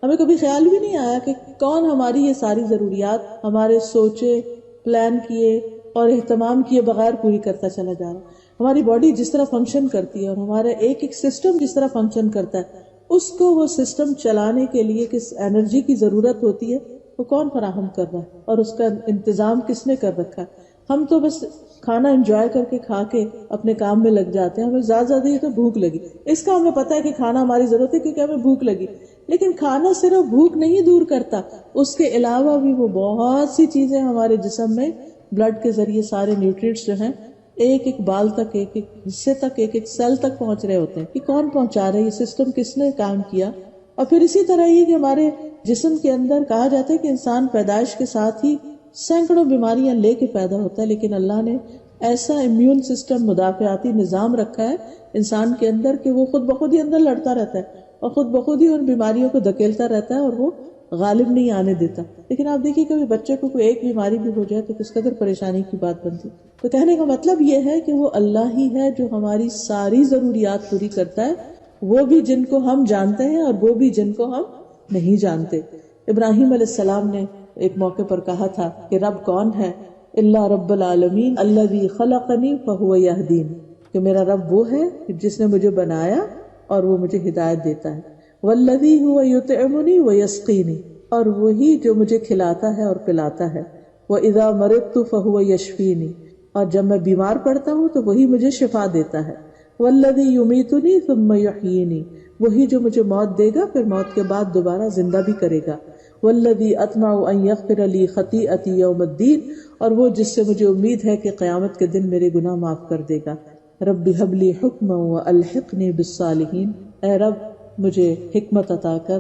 ہمیں کبھی خیال بھی نہیں آیا کہ کون ہماری یہ ساری ضروریات ہمارے سوچے، پلان کیے اور اہتمام کیے بغیر پوری کرتا چلا جا رہا۔ ہماری باڈی جس طرح فنکشن کرتی ہے اور ہمارا ایک ایک سسٹم جس طرح فنکشن کرتا ہے، اس کو وہ سسٹم چلانے کے لیے کس انرجی کی ضرورت ہوتی ہے وہ کون فراہم کر رہا ہے، اور اس کا انتظام کس نے کر رکھا ہے۔ ہم تو بس کھانا انجوائے کر کے کھا کے اپنے کام میں لگ جاتے ہیں، ہمیں زیادہ ہی تو بھوک لگی، اس کا ہمیں پتا ہے کہ کھانا ہماری ضرورت ہے کیونکہ ہمیں بھوک لگی، لیکن کھانا صرف بھوک نہیں دور کرتا، اس کے علاوہ بھی وہ بہت سی چیزیں ہمارے جسم میں بلڈ کے ذریعے سارے نیوٹریٹس جو ہیں ایک ایک بال تک، ایک ایک حصے تک، ایک ایک سیل تک پہنچ رہے ہوتے ہیں کہ کون پہنچا رہے، یہ سسٹم کس نے کام کیا۔ اور پھر اسی طرح یہ کہ ہمارے جسم کے اندر کہا جاتا ہے کہ انسان پیدائش کے ساتھ ہی سینکڑوں بیماریاں لے کے پیدا ہوتا ہے، لیکن اللہ نے ایسا امیون سسٹم، مدافعاتی نظام رکھا ہے انسان کے اندر کہ وہ خود بخود ہی اندر لڑتا رہتا ہے اور خود بخود ہی ان بیماریوں کو دھکیلتا رہتا ہے اور وہ غالب نہیں آنے دیتا۔ لیکن آپ دیکھیے کبھی بچے کو کوئی ایک بیماری بھی ہو جائے تو کس قدر پریشانی کی بات بنتی۔ تو کہنے کا مطلب یہ ہے کہ وہ اللہ ہی ہے جو ہماری ساری ضروریات پوری کرتا ہے، وہ بھی جن کو ہم جانتے ہیں اور وہ بھی جن کو ہم نہیں جانتے۔ ابراہیم علیہ السلام نے ایک موقع پر کہا تھا کہ رب کون ہے؟ اللہ رب العالمین الذی خلقنی فہو یہدین، کہ میرا رب وہ ہے جس نے مجھے بنایا اور وہ مجھے ہدایت دیتا ہے۔ والذی هو یطعمنی ویسقینی، اور وہی جو مجھے کھلاتا ہے اور پلاتا ہے۔ واذا مرضت فہو یشفینی، اور جب میں بیمار پڑتا ہوں تو وہی مجھے شفا دیتا ہے۔ والذی یمیتنی ثم یحیینی، وہی جو مجھے موت دے گا پھر موت کے بعد دوبارہ زندہ بھی کرے گا۔ والذی اطمع ان یغفر لی خطیئتی یوم الدین، اور وہ جس سے مجھے امید ہے کہ قیامت کے دن میرے گناہ معاف کر دے گا۔ رب ھب لی حکما والحقنی بالصالحین، اے رب مجھے حکمت عطا کر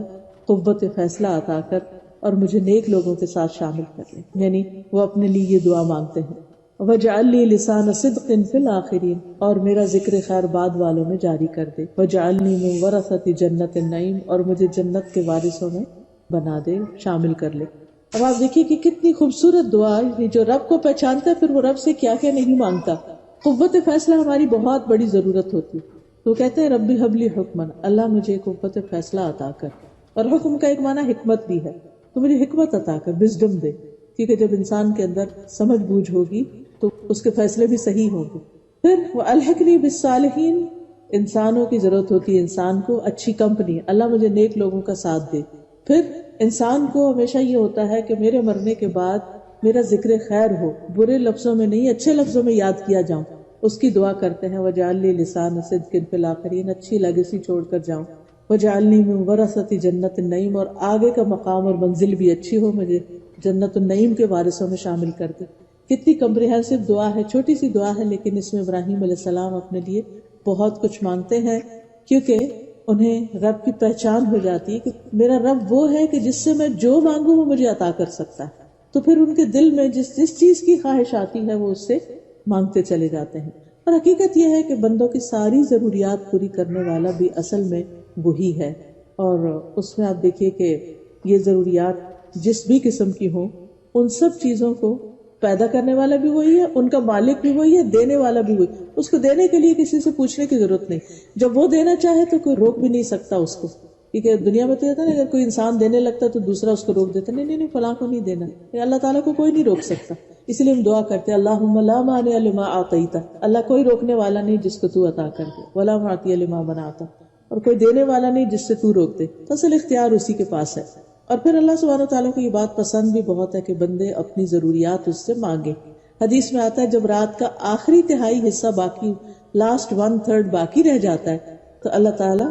قوت فیصلہ عطا کر اور مجھے نیک لوگوں کے ساتھ شامل کر لے. یعنی وہ اپنے لیے یہ دعا مانگتے ہیں. وَاجْعَلْ لِي لِسَانَ صِدْقٍ فِي الْآخِرِينَ، اور میرا ذکر خیر بعد والوں میں جاری کر دے. وَاجْعَلْنِي مِن وَرَثَةِ جَنَّةِ النَّعِيمِ، اور مجھے جنت کے وارثوں میں بنا دے، شامل کر لے. اب آپ دیکھیے کہ کتنی خوبصورت دعا ہے. جو رب کو پہچانتا ہے پھر وہ رب سے کیا کیا نہیں مانگتا. قوت فیصلہ ہماری بہت بڑی ضرورت ہوتی ہے. تو کہتے ہیں ربی حبلی حکمن، اللہ مجھے قوت فیصلہ عطا کر. اور حکم کا ایک معنی حکمت بھی ہے، تو مجھے حکمت عطا کر، وزڈم دے. کیونکہ جب انسان کے اندر سمجھ بوجھ ہوگی تو اس کے فیصلے بھی صحیح ہوں گے. پھر وَأَلْحِقْنِي بِالصَّالِحِينَ، انسانوں کی ضرورت ہوتی ہے انسان کو اچھی کمپنی، اللہ مجھے نیک لوگوں کا ساتھ دے. پھر انسان کو ہمیشہ یہ ہوتا ہے کہ میرے مرنے کے بعد میرا ذکر خیر ہو، برے لفظوں میں نہیں اچھے لفظوں میں یاد کیا جاؤں. اس کی دعا کرتے ہیں وَاجْعَلْ لِي لِسَانَ صِدْقٍ فِي الْآخِرِينَ، اچھی لیگیسی چھوڑ کر جاؤں. وَاجْعَلْنِي مِن وَرَثَةِ جَنَّةِ النَّعِيمِ، اور آگے کا مقام اور منزل بھی اچھی ہو، مجھے جنت النعیم کے وارثوں میں شامل کر دے. کتنی کمپریہنسو دعا ہے، چھوٹی سی دعا ہے، لیکن اس میں ابراہیم علیہ السلام اپنے لیے بہت کچھ مانگتے ہیں، کیونکہ انہیں رب کی پہچان ہو جاتی ہے کہ میرا رب وہ ہے کہ جس سے میں جو مانگوں وہ مجھے عطا کر سکتا ہے. تو پھر ان کے دل میں جس چیز کی خواہش آتی ہے وہ اس سے مانگتے چلے جاتے ہیں. اور حقیقت یہ ہے کہ بندوں کی ساری ضروریات پوری کرنے والا بھی اصل میں وہی ہے. اور اس میں آپ دیکھیے کہ یہ ضروریات جس بھی قسم کی ہوں، ان سب چیزوں کو پیدا کرنے والا بھی وہی ہے، ان کا مالک بھی وہی ہے، دینے والا بھی وہی. اس کو دینے کے لیے کسی سے پوچھنے کی ضرورت نہیں. جب وہ دینا چاہے تو کوئی روک بھی نہیں سکتا اس کو. کیونکہ دنیا میں تو یہ تھا نا، اگر کوئی انسان دینے لگتا تو دوسرا اس کو روک دیتا، نہیں فلاں کو نہیں دینا. اللہ تعالیٰ کو کوئی نہیں روک سکتا. اسی لیے ہم دعا کرتے ہیں اللہم لا مانع لما اعطیت، اللہ کوئی روکنے والا نہیں جس کو تو عطا کر دے، ولا معطی لما منعت، اور کوئی دینے والا نہیں جس سے تو روک دے. اصل اختیار اسی کے پاس ہے. اور پھر اللہ سبحانہ وتعالیٰ کو یہ بات پسند بھی بہت ہے کہ بندے اپنی ضروریات اس سے مانگے. حدیث میں آتا ہے جب رات کا آخری تہائی حصہ باقی، لاسٹ 1/3 باقی رہ جاتا ہے، تو اللہ تعالیٰ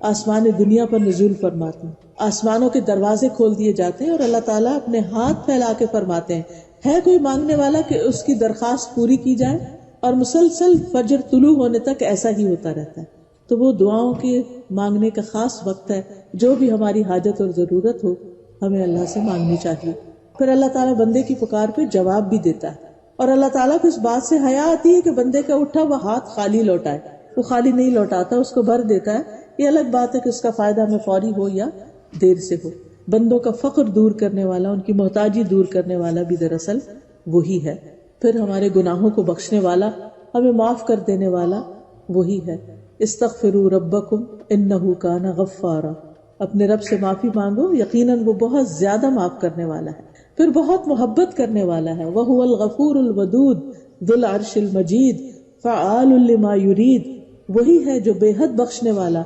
آسمان دنیا پر نزول فرماتے ہیں، آسمانوں کے دروازے کھول دیے جاتے ہیں اور اللہ تعالیٰ اپنے ہاتھ پھیلا کے فرماتے ہیں ہے کوئی مانگنے والا کہ اس کی درخواست پوری کی جائے. اور مسلسل فجر طلوع ہونے تک ایسا ہی ہوتا رہتا ہے. تو وہ دعاؤں کے مانگنے کا خاص وقت ہے. جو بھی ہماری حاجت اور ضرورت ہو ہمیں اللہ سے مانگنی چاہیے. پھر اللہ تعالیٰ بندے کی پکار پہ جواب بھی دیتا ہے. اور اللہ تعالیٰ کو اس بات سے حیا آتی ہے کہ بندے کا اٹھا وہ ہاتھ خالی لوٹائے. وہ خالی نہیں لوٹاتا، اس کو بھر دیتا ہے. یہ الگ بات ہے کہ اس کا فائدہ ہمیں فوری ہو یا دیر سے ہو. بندوں کا فقر دور کرنے والا، ان کی محتاجی دور کرنے والا بھی دراصل وہی ہے. پھر ہمارے گناہوں کو بخشنے والا، ہمیں معاف کر دینے والا وہی ہے. استغفروا ربکم انہ کان غفارا، اپنے رب سے معافی مانگو، یقیناً وہ بہت زیادہ معاف کرنے والا ہے، پھر بہت محبت کرنے والا ہے. وہو الغفور الودود ذو العرش المجید فعال لما یرید، وہی ہے جو بے حد بخشنے والا،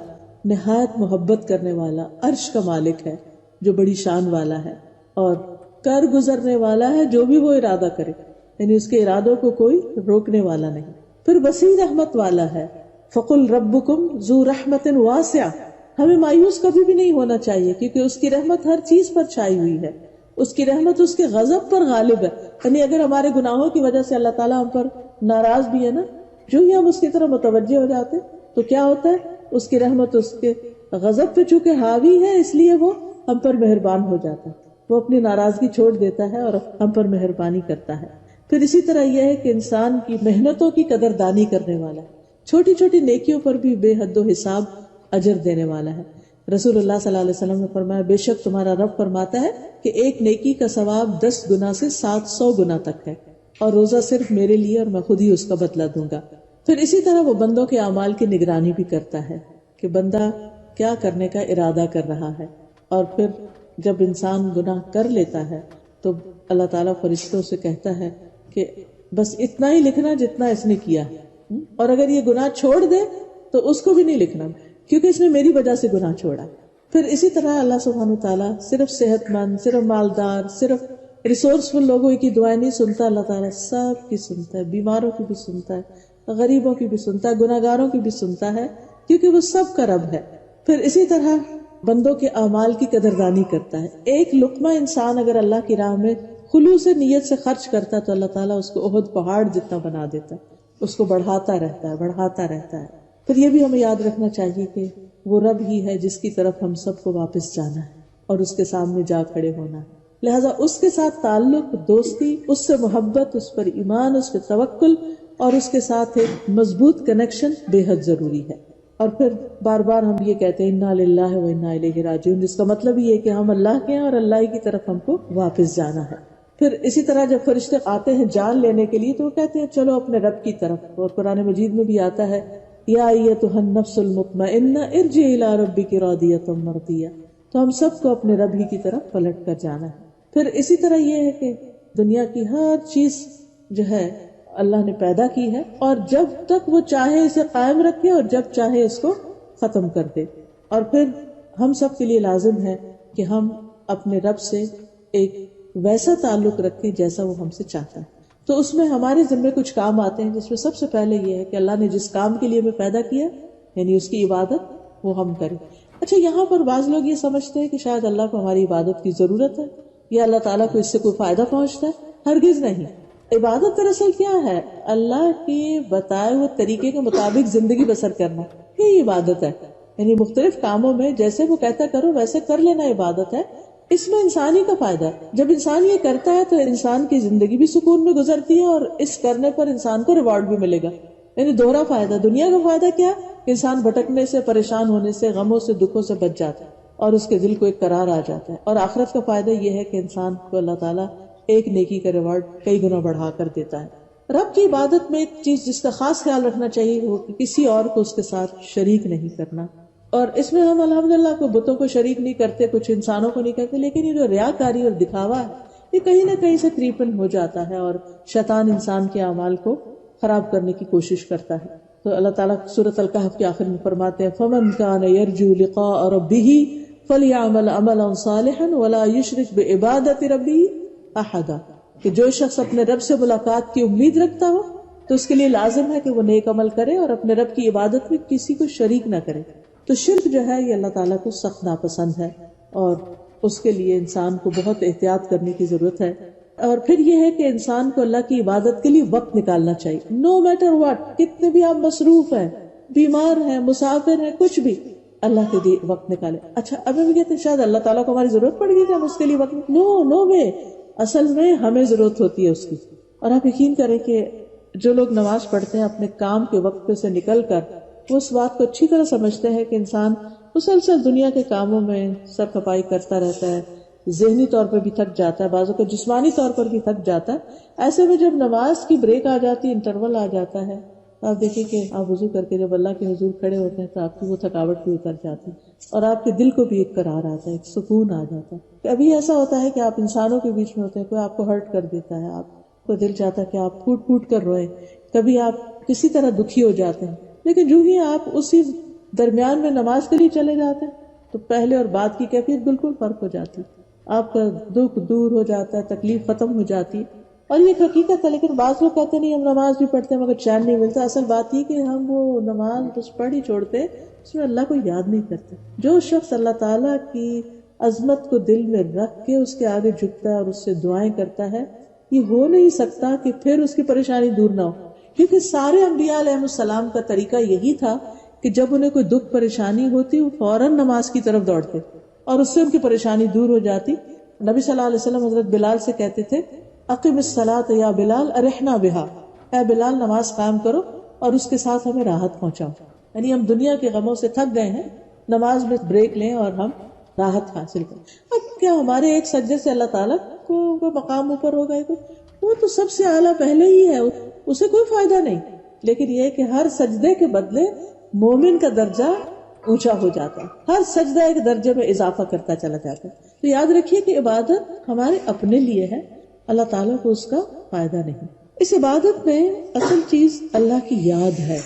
نہایت محبت کرنے والا، عرش کا مالک ہے جو بڑی شان والا ہے، اور کر گزرنے والا ہے جو بھی وہ ارادہ کرے، یعنی اس کے ارادوں کو کوئی روکنے والا نہیں. پھر وسیع رحمت والا ہے. فقل ربکم ذو رحمت واسعہ، ہمیں مایوس کبھی بھی نہیں ہونا چاہیے کیونکہ اس کی رحمت ہر چیز پر چھائی ہوئی ہے. اس کی رحمت اس کے غضب پر غالب ہے. یعنی اگر ہمارے گناہوں کی وجہ سے اللہ تعالیٰ ہم پر ناراض بھی ہے نا، جو ہی ہم اس کی طرف متوجہ ہو جاتے تو کیا ہوتا ہے، اس کی رحمت اس کے غضب پہ چونکہ حاوی ہے اس لیے وہ ہم پر مہربان ہو جاتا ہے. وہ اپنی ناراضگی چھوڑ دیتا ہے اور ہم پر مہربانی کرتا ہے. پھر اسی طرح یہ ہے کہ انسان کی محنتوں کی قدردانی کرنے والا ہے، چھوٹی چھوٹی نیکیوں پر بھی بے حد و حساب اجر دینے والا ہے. رسول اللہ صلی اللہ علیہ وسلم نے فرمایا بے شک تمہارا رب فرماتا ہے کہ ایک نیکی کا ثواب 10 گنا سے 700 گنا تک ہے، اور روزہ صرف میرے لیے اور میں خود ہی اس کا بدلہ دوں گا. پھر اسی طرح وہ بندوں کے اعمال کی نگرانی بھی کرتا ہے کہ بندہ کیا کرنے کا ارادہ کر رہا ہے. اور پھر جب انسان گناہ کر لیتا ہے تو اللہ تعالیٰ فرشتوں سے کہتا ہے کہ بس اتنا ہی لکھنا جتنا اس نے کیا، اور اگر یہ گناہ چھوڑ دے تو اس کو بھی نہیں لکھنا کیونکہ اس نے میری وجہ سے گناہ چھوڑا. پھر اسی طرح اللہ سبحانہ وتعالیٰ صرف صحت مند، صرف مالدار، صرف ریسورسفل لوگوں کی دعائیں نہیں سنتا، اللہ تعالیٰ سب کی سنتا ہے، بیماروں کی بھی سنتا ہے، غریبوں کی بھی سنتا ہے، گناہگاروں کی بھی سنتا ہے، کیونکہ وہ سب کا رب ہے. پھر اسی طرح بندوں کے اعمال کی قدردانی کرتا ہے. ایک لقمہ انسان اگر اللہ کی راہ میں خلوص نیت سے خرچ کرتا ہے تو اللہ تعالیٰ اس کو احد پہاڑ جتنا بنا دیتا ہے، اس کو بڑھاتا رہتا ہے، بڑھاتا رہتا ہے. پھر یہ بھی ہمیں یاد رکھنا چاہیے کہ وہ رب ہی ہے جس کی طرف ہم سب کو واپس جانا ہے. اور اس کے سامنے جا کھڑے ہونا ہے. لہذا اس کے ساتھ تعلق، دوستی، اس سے محبت، اس پر ایمان، اس پہ توکل اور اس کے ساتھ ایک مضبوط کنیکشن بے حد ضروری ہے. اور پھر بار بار ہم یہ کہتے ہیں انا للہ و انا الیہ راجعون، جس کا مطلب یہ ہے کہ ہم اللہ کے ہیں اور اللہ ہی کی طرف ہم کو واپس جانا ہے. پھر اسی طرح جب فرشتے آتے ہیں جان لینے کے لیے تو وہ کہتے ہیں چلو اپنے رب کی طرف. اور قرآن مجید میں بھی آتا ہے یا ایتھا النفس المطمئنہ ارجعی الی ربک راضیۃ مرضیہ. تو ہم سب کو اپنے رب ہی کی طرف پلٹ کر جانا ہے. پھر اسی طرح یہ ہے کہ دنیا کی ہر چیز جو ہے اللہ نے پیدا کی ہے، اور جب تک وہ چاہے اسے قائم رکھے اور جب چاہے اس کو ختم کر دے. اور پھر ہم سب کے لیے لازم ہے کہ ہم اپنے رب سے ایک ویسا تعلق رکھیں جیسا وہ ہم سے چاہتا ہے. تو اس میں ہمارے ذمہ کچھ کام آتے ہیں، جس میں سب سے پہلے یہ ہے کہ اللہ نے جس کام کے لیے ہمیں پیدا کیا یعنی اس کی عبادت وہ ہم کریں. اچھا، یہاں پر بعض لوگ یہ سمجھتے ہیں کہ شاید اللہ کو ہماری عبادت کی ضرورت ہے یا اللہ تعالیٰ کو اس سے کوئی فائدہ پہنچتا ہے. ہرگز نہیں. عبادت دراصل کیا ہے؟ اللہ کے بتائے ہوئے طریقے کے مطابق زندگی بسر کرنا، یہی عبادت ہے. یعنی مختلف کاموں میں جیسے وہ کہتا کرو ویسے کر لینا عبادت ہے. اس میں انسانی کا فائدہ ہے. جب انسان یہ کرتا ہے تو انسان کی زندگی بھی سکون میں گزرتی ہے اور اس کرنے پر انسان کو ریوارڈ بھی ملے گا. یعنی دوہرا فائدہ. دنیا کا فائدہ کیا؟ انسان بھٹکنے سے، پریشان ہونے سے، غموں سے، دکھوں سے بچ جاتا ہے اور اس کے دل کو ایک قرار آ جاتا ہے. اور آخرت کا فائدہ یہ ہے کہ انسان کو اللہ تعالیٰ ایک نیکی کا ریوارڈ کئی گنا بڑھا کر دیتا ہے. رب کی عبادت میں ایک چیز جس کا خاص خیال رکھنا چاہیے وہ کہ کسی اور کو اس کے ساتھ شریک نہیں کرنا. اور اس میں ہم الحمدللہ کو بتوں کو شریک نہیں کرتے، کچھ انسانوں کو نہیں کرتے، لیکن یہ جو ریاکاری اور دکھاوا ہے یہ کہیں نہ کہیں سے کریپن ہو جاتا ہے اور شیطان انسان کے اعمال کو خراب کرنے کی کوشش کرتا ہے. تو اللہ تعالیٰ سورۃ الکہف کے آخر میں فرماتے ہیں فَمَنْ كَانَ يَرْجُو لِقَاءَ رَبِّهِ فَلْيَعْمَلْ عَمَلًا صَالِحًا وَلَا يُشْرِكْ بِعِبَادَةِ رَبِّهِ أَحَدًا. کہ جو شخص اپنے رب سے ملاقات کی امید رکھتا ہو تو اس کے لیے لازم ہے کہ وہ نیک عمل کرے اور اپنے رب کی عبادت میں کسی کو شریک نہ کرے. تو شرک جو ہے یہ اللہ تعالیٰ کو سخت ناپسند ہے اور اس کے لیے انسان کو بہت احتیاط کرنے کی ضرورت ہے. اور پھر یہ ہے کہ انسان کو اللہ کی عبادت کے لیے وقت نکالنا چاہیے. نو میٹر واٹ، کتنے بھی آپ مصروف ہیں، بیمار ہیں، مسافر ہیں، کچھ بھی اللہ کے لیے وقت نکالے. اچھا اب ہم کہتے ہیں شاید اللہ تعالیٰ کو ہماری ضرورت پڑ گئی کہ ہم اس کے لیے وقت، نو وے. اصل میں ہمیں ضرورت ہوتی ہے اس کی. اور آپ یقین کریں کہ جو لوگ نماز پڑھتے ہیں اپنے کام کے وقت پہ سے نکل کر وہ اس بات کو اچھی طرح سمجھتے ہیں کہ انسان مسلسل دنیا کے کاموں میں سر کھپائی کرتا رہتا ہے، ذہنی طور پر بھی تھک جاتا ہے، بعضوں کو جسمانی طور پر بھی تھک جاتا ہے. ایسے میں جب نماز کی بریک آ جاتی ہے، انٹرول آ جاتا ہے، تو آپ دیکھیں کہ آپ وضو کر کے جب اللہ کے حضور کھڑے ہوتے ہیں تو آپ کی وہ تھکاوٹ بھی اتر جاتی ہے اور آپ کے دل کو بھی ایک قرار آتا ہے، ایک سکون آ جاتا ہے. کبھی ایسا ہوتا ہے کہ آپ انسانوں کے بیچ میں ہوتے ہیں، کوئی آپ کو ہرٹ کر دیتا ہے، آپ کو دل چاہتا ہے کہ آپ پھوٹ پھوٹ کر روئیں، کبھی آپ کسی طرح دکھی ہو جاتے ہیں. لیکن جو ہی آپ اسی درمیان میں نماز کے لیے چلے جاتے ہیں تو پہلے اور بعد کی کیفیت بالکل فرق ہو جاتی ہے. آپ کا دکھ دور ہو جاتا ہے، تکلیف ختم ہو جاتی ہے. اور یہ حقیقت ہے. لیکن بعض لوگ کہتے نہیں ہم نماز بھی پڑھتے ہیں مگر چین نہیں ملتا. اصل بات یہ کہ ہم وہ نماز بس پڑھ ہی چھوڑتے، اس میں اللہ کو یاد نہیں کرتے. جو شخص اللہ تعالیٰ کی عظمت کو دل میں رکھ کے اس کے آگے جھکتا ہے اور اس سے دعائیں کرتا ہے، یہ ہو نہیں سکتا کہ پھر اس کی پریشانی دور نہ ہو. کیونکہ سارے انبیاء علیہ السلام کا طریقہ یہی تھا کہ جب انہیں کوئی دکھ پریشانی ہوتی وہ فوراً نماز کی طرف دوڑتے اور اس سے ان کی پریشانی دور ہو جاتی. نبی صلی اللہ علیہ وسلم حضرت بلال سے کہتے تھے اقم الصلاۃ یا بلال ارحنا بہا، اے بلال نماز قائم کرو اور اس کے ساتھ ہمیں راحت پہنچاؤ. یعنی ہم دنیا کے غموں سے تھک گئے ہیں، نماز میں بریک لیں اور ہم راحت حاصل کریں. اب کیا ہمارے ایک سجدے سے اللہ تعالیٰ کو مقام اوپر ہو گئے؟ وہ تو سب سے اعلیٰ پہلے ہی ہے، اسے کوئی فائدہ نہیں. لیکن یہ کہ ہر سجدے کے بدلے مومن کا درجہ اونچا ہو جاتا ہے، ہر سجدہ ایک درجے میں اضافہ کرتا چلا جاتا ہے. تو یاد رکھیے کہ عبادت ہمارے اپنے لیے ہے، اللہ تعالیٰ کو اس کا فائدہ نہیں. اس عبادت میں اصل چیز اللہ کی یاد ہے.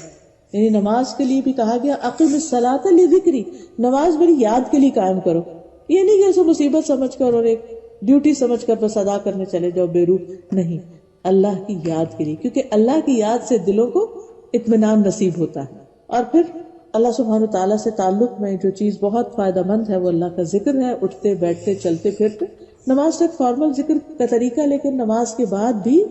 یعنی نماز کے لیے بھی کہا گیا اقم الصلاۃ لذکری، نماز میری یاد کے لیے قائم کرو. یہ نہیں کہ اسے مصیبت سمجھ کر اور ایک ڈیوٹی سمجھ کر بس ادا کرنے چلے جاؤ بے روح، نہیں، اللہ کی یاد کے لیے. کیونکہ اللہ کی یاد سے دلوں کو اطمینان نصیب ہوتا ہے. اور پھر اللہ سبحانہ تعالیٰ سے تعلق میں جو چیز بہت فائدہ مند ہے وہ اللہ کا ذکر ہے. اٹھتے بیٹھتے چلتے پھرتے نماز تک فارمل ذکر کا طریقہ، لیکن نماز کے بعد بھی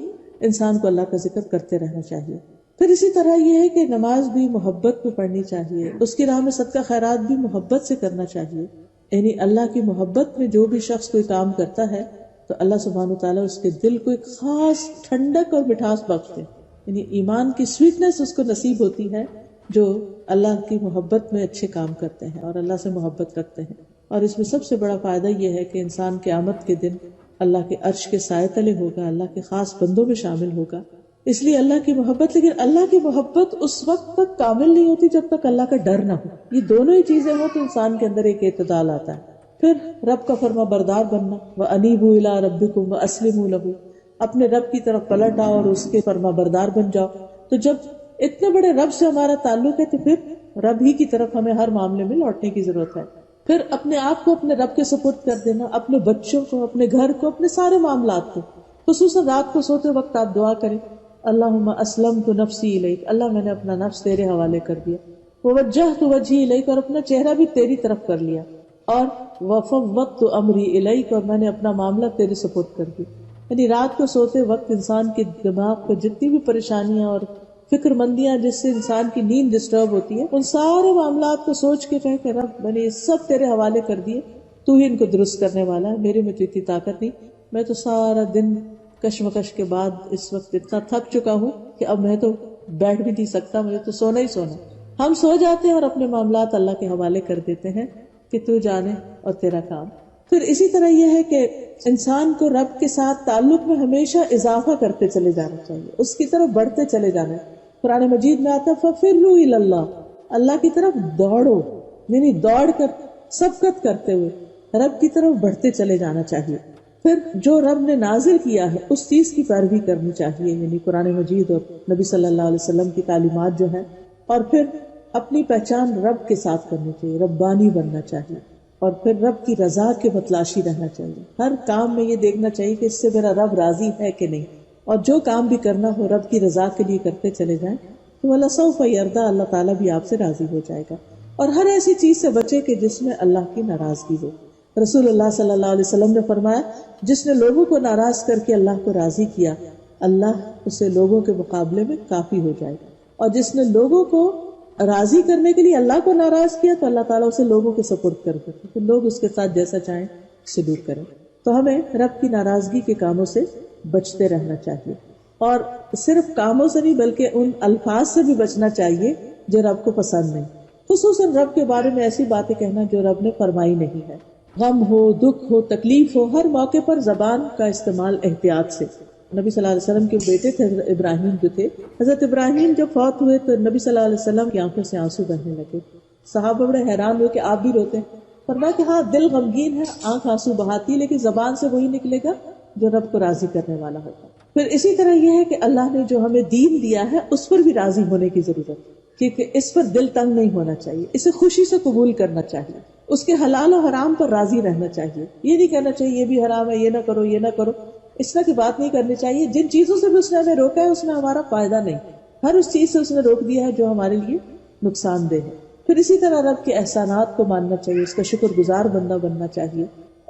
انسان کو اللہ کا ذکر کرتے رہنا چاہیے. پھر اسی طرح یہ ہے کہ نماز بھی محبت میں پڑھنی چاہیے، اس کی راہ میں صدقہ خیرات بھی محبت سے کرنا چاہیے. یعنی اللہ کی محبت میں جو بھی شخص کوئی کام کرتا ہے تو اللہ سبحانہ وتعالیٰ اس کے دل کو ایک خاص ٹھنڈک اور مٹھاس بخشتے، یعنی ایمان کی سویٹنس اس کو نصیب ہوتی ہے جو اللہ کی محبت میں اچھے کام کرتے ہیں اور اللہ سے محبت رکھتے ہیں. اور اس میں سب سے بڑا فائدہ یہ ہے کہ انسان قیامت کے دن اللہ کے عرش کے سائے تلے ہوگا، اللہ کے خاص بندوں میں شامل ہوگا. اس لیے اللہ کی محبت، لیکن اللہ کی محبت اس وقت تک کامل نہیں ہوتی جب تک اللہ کا ڈر نہ ہو. یہ دونوں ہی چیزیں ہوں تو انسان کے اندر ایک اعتدال آتا ہے. پھر رب کا فرما بردار بننا، وَأَنِيبُوا إِلَىٰ رَبِّكُمْ وَأَسْلِمُوا لَهُ، اپنے رب کی طرف پلٹ آؤ اور اس کے فرما بردار بن جاؤ. تو جب اتنے بڑے رب سے ہمارا تعلق ہے تو پھر رب ہی کی طرف ہمیں ہر معاملے میں لوٹنے کی ضرورت ہے. پھر اپنے آپ کو اپنے رب کے سپرد کر دینا، اپنے بچوں کو، اپنے گھر کو، اپنے سارے معاملات کو. خصوصاً رات کو سوتے وقت آپ دعا کریں، اللہم اسلمت نفسی الیک، اللہ میں نے اپنا نفس تیرے حوالے کر دیا. ووجہت وجہی الیک، اور اپنا چہرہ بھی تیری طرف کر لیا. اور وفوضت امری الیک، اور میں نے اپنا معاملہ تیرے سپرد کر دیا. یعنی رات کو سوتے وقت انسان کے دماغ کو جتنی بھی پریشانیاں اور فکر مندیاں جس سے انسان کی نیند ڈسٹرب ہوتی ہے، ان سارے معاملات کو سوچ کے کہے کہ رب میں نے یہ سب تیرے حوالے کر دیے، تو ہی ان کو درست کرنے والا ہے، میرے میں تو اتنی طاقت نہیں، میں تو سارا دن کشمکش کے بعد اس وقت اتنا تھک چکا ہوں کہ اب میں تو بیٹھ بھی نہیں سکتا، مجھے تو سونا ہی سونا. ہم سو جاتے ہیں اور اپنے معاملات اللہ کے حوالے کر دیتے ہیں کہ تو جانے اور تیرا کام. پھر اسی طرح یہ ہے کہ انسان کو رب کے ساتھ تعلق میں ہمیشہ اضافہ کرتے چلے جانا چاہیے، اس کی طرف بڑھتے چلے جانا. قرآن مجید میں آتا ہے فَفِرُّوا إِلَى اللَّهِ، اللہ کی طرف دوڑو، یعنی دوڑ کر سبقت کرتے ہوئے رب کی طرف بڑھتے چلے جانا چاہیے. پھر جو رب نے نازل کیا ہے اس چیز کی پیروی کرنی چاہیے، یعنی قرآن مجید اور نبی صلی اللہ علیہ وسلم کی تعلیمات جو ہیں. اور پھر اپنی پہچان رب کے ساتھ کرنی چاہیے، ربانی بننا چاہیے. اور پھر رب کی رضا کے متلاشی رہنا چاہیے، ہر کام میں یہ دیکھنا چاہیے کہ اس سے میرا رب راضی ہے کہ نہیں. اور جو کام بھی کرنا ہو رب کی رضا کے لیے کرتے چلے جائیں تو وَلَسَوْفَ يَرْضَىٰ، اللہ تعالیٰ بھی آپ سے راضی ہو جائے گا. اور ہر ایسی چیز سے بچے کہ جس میں اللہ کی ناراضگی ہو. رسول اللہ صلی اللہ علیہ وسلم نے فرمایا جس نے لوگوں کو ناراض کر کے اللہ کو راضی کیا، اللہ اسے لوگوں کے مقابلے میں کافی ہو جائے گا. اور جس نے لوگوں کو راضی کرنے کے لیے اللہ کو ناراض کیا تو اللہ تعالیٰ اسے لوگوں کے سپرد کر دیتے کہ لوگ اس کے ساتھ جیسا چاہیں سلوک کریں. تو ہمیں رب کی ناراضگی کے کاموں سے بچتے رہنا چاہیے، اور صرف کاموں سے نہیں بلکہ ان الفاظ سے بھی بچنا چاہیے جو رب کو پسند نہیں. خصوصاً رب کے بارے میں ایسی باتیں کہنا جو رب نے فرمائی نہیں ہے. غم ہو، دکھ ہو، تکلیف ہو، ہر موقع پر زبان کا استعمال احتیاط سے. نبی صلی اللہ علیہ وسلم کے بیٹے تھے حضرت ابراہیم جو تھے، حضرت ابراہیم جب فوت ہوئے تو نبی صلی اللہ علیہ وسلم کی آنکھوں سے آنسو بہنے لگے. صحابہ بڑے حیران ہوئے کہ آپ بھی روتے ہیں. فرمایا کہ ہاں دل غمگین ہے، آنکھ آنسو بہاتی، لیکن زبان سے وہی نکلے گا جو رب کو راضی کرنے والا ہوگا. پھر اسی طرح یہ ہے کہ اللہ نے جو ہمیں دین دیا ہے اس پر بھی راضی ہونے کی ضرورت ہے، کیونکہ اس پر دل تنگ نہیں ہونا چاہیے، اسے خوشی سے قبول کرنا چاہیے، اس کے حلال و حرام پر راضی رہنا چاہیے. یہ نہیں کہنا چاہیے یہ بھی حرام ہے، یہ نہ کرو، یہ نہ کرو، اس طرح کی بات نہیں کرنی چاہیے. جن چیزوں سے بھی اس نے ہمیں روکا ہے اس میں ہمارا فائدہ نہیں، ہر اس چیز سے اس نے روک دیا ہے جو ہمارے لیے نقصان دہ ہے. پھر اسی طرح رب کے احسانات کو ماننا چاہیے، اس کا شکر گزار بندہ بننا چاہیے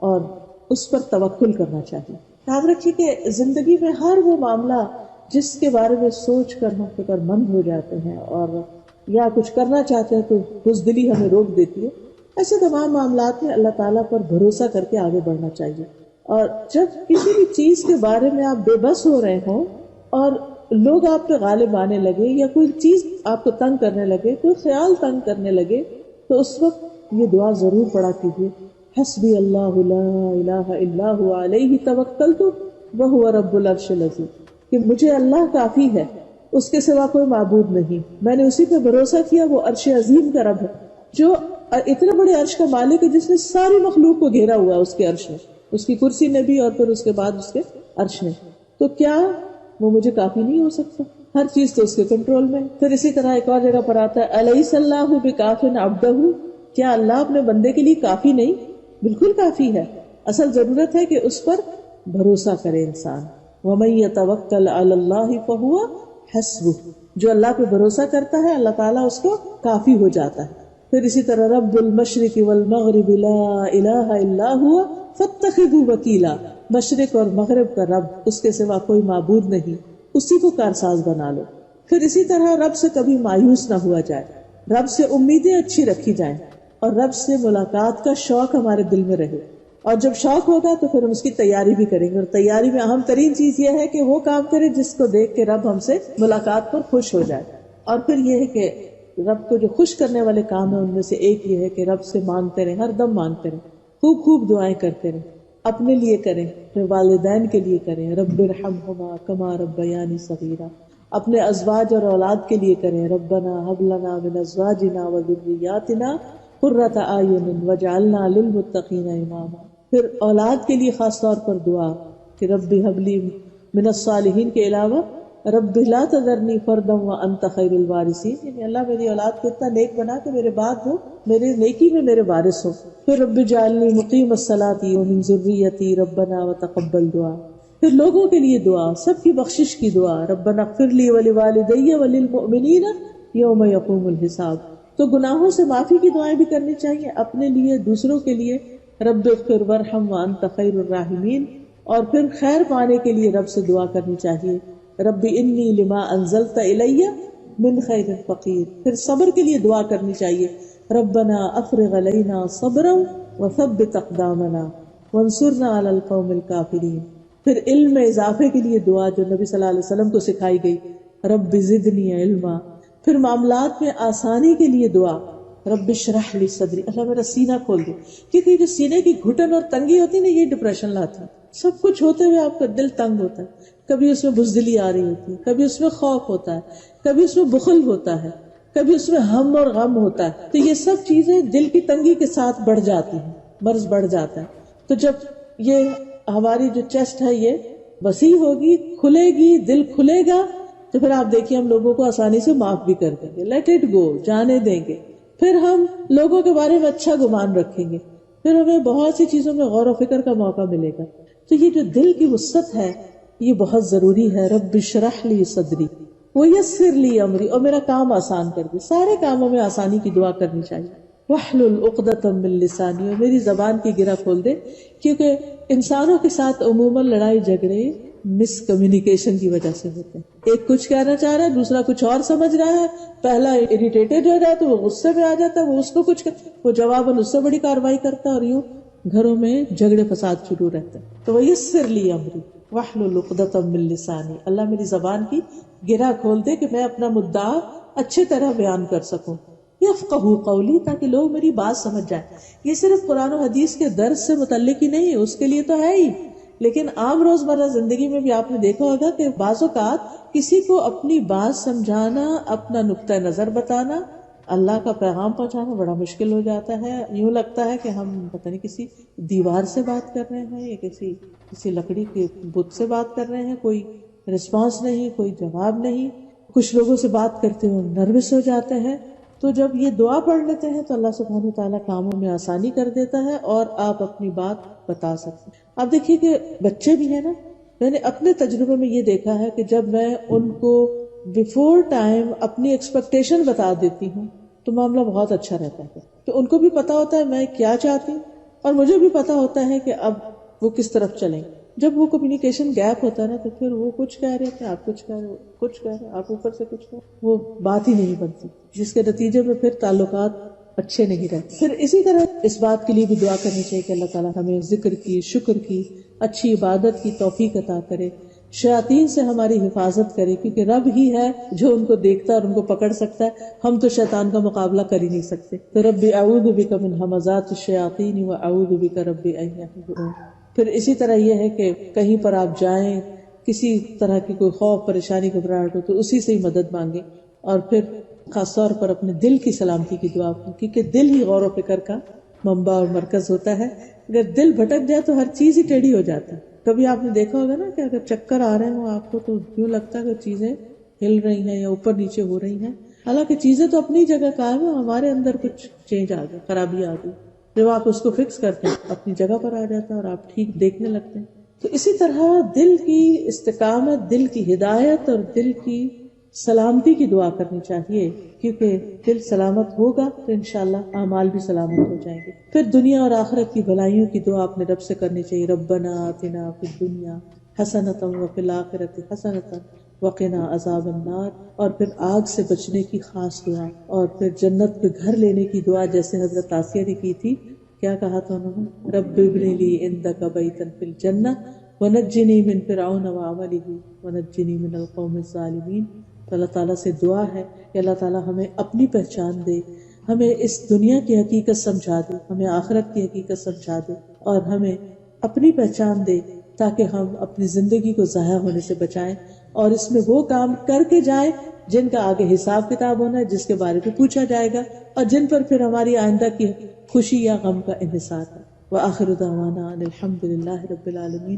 اور اس پر توکل کرنا چاہیے. یاد رکھیے کہ زندگی میں ہر وہ معاملہ جس کے بارے میں سوچ کر ہم فکر مند ہو جاتے ہیں اور یا کچھ کرنا چاہتے ہیں تو بزدلی ہمیں روک دیتی ہے، ایسے تمام معاملات میں اللہ تعالیٰ پر بھروسہ کر کے آگے بڑھنا چاہیے. اور جب کسی بھی چیز کے بارے میں آپ بے بس ہو رہے ہوں اور لوگ آپ پہ غالب آنے لگے یا کوئی چیز آپ کو تنگ کرنے لگے، کوئی خیال تنگ کرنے لگے، تو اس وقت یہ دعا ضرور پڑھا کیجیے، حسبی اللہ لا الہ الا هو علیہ توکلت وہو رب العرش العظیم، کہ مجھے اللہ کافی ہے، اس کے سوا کوئی معبود نہیں، میں نے اسی پہ بھروسہ کیا، وہ عرش عظیم کا رب ہے جو اتنے بڑے عرش کا مالک ہے جس نے ساری مخلوق کو گھیرا ہوا ہے اس کے عرش میں، اس کی کرسی نے بھی اور پھر اس کے بعد اس کے عرش نے. تو کیا وہ مجھے کافی نہیں ہو سکتا؟ ہر چیز تو اس کے کنٹرول میں. پھر اسی طرح ایک اور جگہ پر آتا ہے الیس اللہ بکاف عبدہ، کیا اللہ اپنے بندے کے لیے کافی نہیں؟ بالکل کافی ہے. اصل ضرورت ہے کہ اس پر بھروسہ کرے انسان. ومن یتوکل علی اللہ فہو حسبہ، جو اللہ پہ بھروسہ کرتا ہے اللہ تعالیٰ اس کو کافی ہو جاتا ہے. پھر اسی طرح رب المشرق والمغرب لا الہ الا هو فاتخذوا وکیلا، مشرق اور مغرب کا رب، اس کے سوا کوئی معبود نہیں، اسی کو کارساز بنا لو. پھر اسی طرح رب سے کبھی مایوس نہ ہوا جائے، رب سے امیدیں اچھی رکھی جائیں. اور رب سے ملاقات کا شوق ہمارے دل میں رہے. اور جب شوق ہوگا تو پھر ہم اس کی تیاری بھی کریں گے, اور تیاری میں اہم ترین چیز یہ ہے کہ وہ کام کرے جس کو دیکھ کے رب ہم سے ملاقات پر خوش ہو جائے. اور پھر یہ ہے کہ رب کو جو خوش کرنے والے کام ہیں ان میں سے ایک یہ ہے کہ رب سے مانگتے رہیں, ہر دم مانگتے رہیں, خوب خوب دعائیں کرتے رہیں, اپنے لیے کریں, پھر والدین کے لیے کریں, رب ارحمہما کما ربیانی صغیرا, اپنے ازواج اور اولاد کے لیے کریں, ربنا هب لنا من ازواجنا وذریاتنا قرۃ اعین واجعلنا للمتقین اماما. پھر اولاد کے لیے خاص طور پر دعا کہ رب هب لی من الصالحین کے علاوہ رب لا تذرنی فردا وانت خیر الوارثین, یعنی اللہ میری اولاد کو اتنا نیک بنا کہ میرے بعد وہ میرے نیکی میں میرے وارث ہو. پھر رب اجعلنی مقیم الصلاۃ ومن ذریتی ربنا وتقبل دعا. پھر لوگوں کے لیے دعا, سب کی بخشش کی دعا, ربنا اغفر لی ولوالدی وللمؤمنین یوم یقوم الحساب. تو گناہوں سے معافی کی دعائیں بھی کرنی چاہیے, اپنے لیے, دوسروں کے لیے, رب اغفر وارحم وانت خیر الراحمین. اور پھر خیر پانے کے لیے رب سے دعا کرنی چاہیے, رب انی لما انزلت الی من خیر فقیر. پھر صبر کے لیے دعا کرنی چاہیے, ربنا افرغ علینا صبرا وثبت اقدامنا وانصرنا علی القوم الکافرین. پھر علم میں اضافے کے لیے دعا جو نبی صلی اللہ علیہ وسلم کو سکھائی گئی, رب زدنی علما. پھر معاملات میں آسانی کے لیے دعا, رب اشرح لی صدری, اللہ میرا سینہ کھول دے, کیونکہ جو سینے کی گھٹن اور تنگی ہوتی ہے نا, یہ ڈپریشن لاتی ہے. سب کچھ ہوتے ہوئے آپ کا دل تنگ ہوتا ہے, کبھی اس میں بزدلی آ رہی ہوتی ہے, کبھی اس میں خوف ہوتا ہے, کبھی اس میں بخل ہوتا ہے, کبھی اس میں ہم اور غم ہوتا ہے. تو یہ سب چیزیں دل کی تنگی کے ساتھ بڑھ جاتی ہیں, مرض بڑھ جاتا ہے. تو جب یہ ہماری جو چیسٹ ہے یہ وسیع ہوگی, کھلے گی, دل کھلے گا, تو پھر آپ دیکھیے ہم لوگوں کو آسانی سے معاف بھی کر دیں گے, لیٹ اٹ گو, جانے دیں گے. پھر ہم لوگوں کے بارے میں اچھا گمان رکھیں گے, پھر ہمیں بہت سی چیزوں میں غور و فکر کا موقع ملے گا. تو یہ جو دل کی وسعت ہے یہ بہت ضروری ہے. رب اشرح لی صدری ویسر لی امری, اور میرا کام آسان کر دے. سارے کاموں میں آسانی کی دعا کرنی چاہیے. واحلل عقدۃ من لسانی, اور میری زبان کی گرہ کھول دے, کیونکہ انسانوں کے ساتھ عموماً لڑائی جھگڑے مس کمیونیکیشن کی وجہ سے ہوتے ہیں. ایک کچھ کہنا چاہ رہا ہے, دوسرا کچھ اور سمجھ رہا ہے, پہلا اریٹیٹڈ ہو جاتا ہے, وہ غصے میں آ جاتا ہے, وہ اس کو کچھ وہ جواباً اس سے بڑی کاروائی کرتا ہے, اور یوں گھروں میں جھگڑے فساد شروع رہتے ہیں. تو ویسر لی امری واحلل عقدۃ من لسانی, اللہ میری زبان کی گرہ کھول دے کہ میں اپنا مدعا اچھے طرح بیان کر سکوں. یفقہوا قولی, تاکہ لوگ میری بات سمجھ جائیں. یہ صرف قرآن و حدیث کے درس سے متعلق ہی نہیں, اس کے لیے تو ہے ہی, لیکن عام روزمرہ زندگی میں بھی آپ نے دیکھا ہوگا کہ بعض اوقات کسی کو اپنی بات سمجھانا, اپنا نقطہ نظر بتانا, اللہ کا پیغام پہنچانا بڑا مشکل ہو جاتا ہے. یوں لگتا ہے کہ ہم پتہ نہیں کسی دیوار سے بات کر رہے ہیں یا کسی لکڑی کے بت سے بات کر رہے ہیں, کوئی رسپانس نہیں, کوئی جواب نہیں. کچھ لوگوں سے بات کرتے ہوئے نروس ہو جاتے ہیں. تو جب یہ دعا پڑھ لیتے ہیں تو اللہ سبحانہ وتعالیٰ کاموں میں آسانی کر دیتا ہے اور آپ اپنی بات بتا سکتے ہیں. آپ دیکھیے کہ بچے بھی ہیں نا, میں نے اپنے تجربے میں یہ دیکھا ہے کہ جب میں ان کو بیفور ٹائم اپنی ایکسپیکٹیشن بتا دیتی ہوں تو معاملہ بہت اچھا رہتا ہے, کہ ان کو بھی پتا ہوتا ہے میں کیا چاہتی ہوں, اور مجھے بھی پتا ہوتا ہے کہ اب وہ کس طرف چلیں. جب وہ کمیونیکیشن گیپ ہوتا ہے نا, تو پھر وہ کچھ کہہ رہے تھے, آپ کچھ کہہ رہے, کچھ کہہ رہے, آپ اوپر سے کچھ کہہ رہے, وہ بات ہی نہیں بنتی, جس کے نتیجے میں پھر تعلقات اچھے نہیں رہتے. پھر اسی طرح اس بات کے لیے بھی دعا کرنی چاہیے کہ اللہ تعالیٰ ہمیں ذکر کی, شکر کی, اچھی عبادت کی توفیق عطا کرے, شیاطین سے ہماری حفاظت کرے, کیونکہ رب ہی ہے جو ان کو دیکھتا ہے اور ان کو پکڑ سکتا ہے. ہم تو شیطان کا مقابلہ کر ہی نہیں سکتے. تو رب اعوذ بک من ہمزات الشیاطین واعوذ بک رب ان یحضرون. پھر اسی طرح یہ ہے کہ کہیں پر آپ جائیں, کسی طرح کی کوئی خوف, پریشانی, گھبراہٹ ہو تو اسی سے ہی مدد مانگیں. اور پھر خاص طور پر اپنے دل کی سلامتی کی دعا کریں, کیونکہ دل ہی غور و فکر کا منبع اور مرکز ہوتا ہے. اگر دل بھٹک جائے تو ہر چیز ہی ٹیڑھی ہو جاتی ہے. کبھی آپ نے دیکھا ہوگا نا کہ اگر چکر آ رہے ہوں آپ کو تو یوں لگتا ہے کہ چیزیں ہل رہی ہیں یا اوپر نیچے ہو رہی ہیں, حالانکہ چیزیں تو اپنی جگہ قائم ہیں, ہمارے اندر کچھ چینج آ گیا, خرابی آ گئی. جب آپ اس کو فکس کرتے ہیں اپنی جگہ پر آ جاتا ہے اور آپ ٹھیک دیکھنے لگتے ہیں. تو اسی طرح دل کی استقامت, دل کی ہدایت اور دل کی سلامتی کی دعا کرنی چاہیے, کیونکہ دل سلامت ہوگا تو انشاءاللہ اعمال بھی سلامت ہو جائیں گے. پھر دنیا اور آخرت کی بھلائیوں کی دعا اپنے رب سے کرنی چاہیے. ربنا آتنا فی الدنیا حسنۃ وفی الآخرۃ حسنۃ وقنا عذاب النار، اور پھر آگ سے بچنے کی خاص دعا، اور پھر جنت پہ گھر لینے کی دعا جیسے حضرت آسیہ نے کی تھی. کیا کہا تھا انہوں نے؟ رب ابن لی عندک بیتا فی الجنہ ونجنی من فرعون وعملہ ونجنی من القوم الظالمین. تو اللہ تعالیٰ سے دعا ہے کہ اللہ تعالیٰ ہمیں اپنی پہچان دے، ہمیں اس دنیا کی حقیقت سمجھا دے، ہمیں آخرت کی حقیقت سمجھا دے، اور ہمیں اپنی پہچان دے تاکہ ہم اپنی زندگی کو ضائع ہونے سے بچائیں اور اس میں وہ کام کر کے جائیں جن کا آگے حساب کتاب ہونا ہے، جس کے بارے میں پوچھا جائے گا، اور جن پر پھر ہماری آئندہ کی خوشی یا غم کا انحصار ہے. وآخر دعوانا ان الحمد للہ رب العالمین.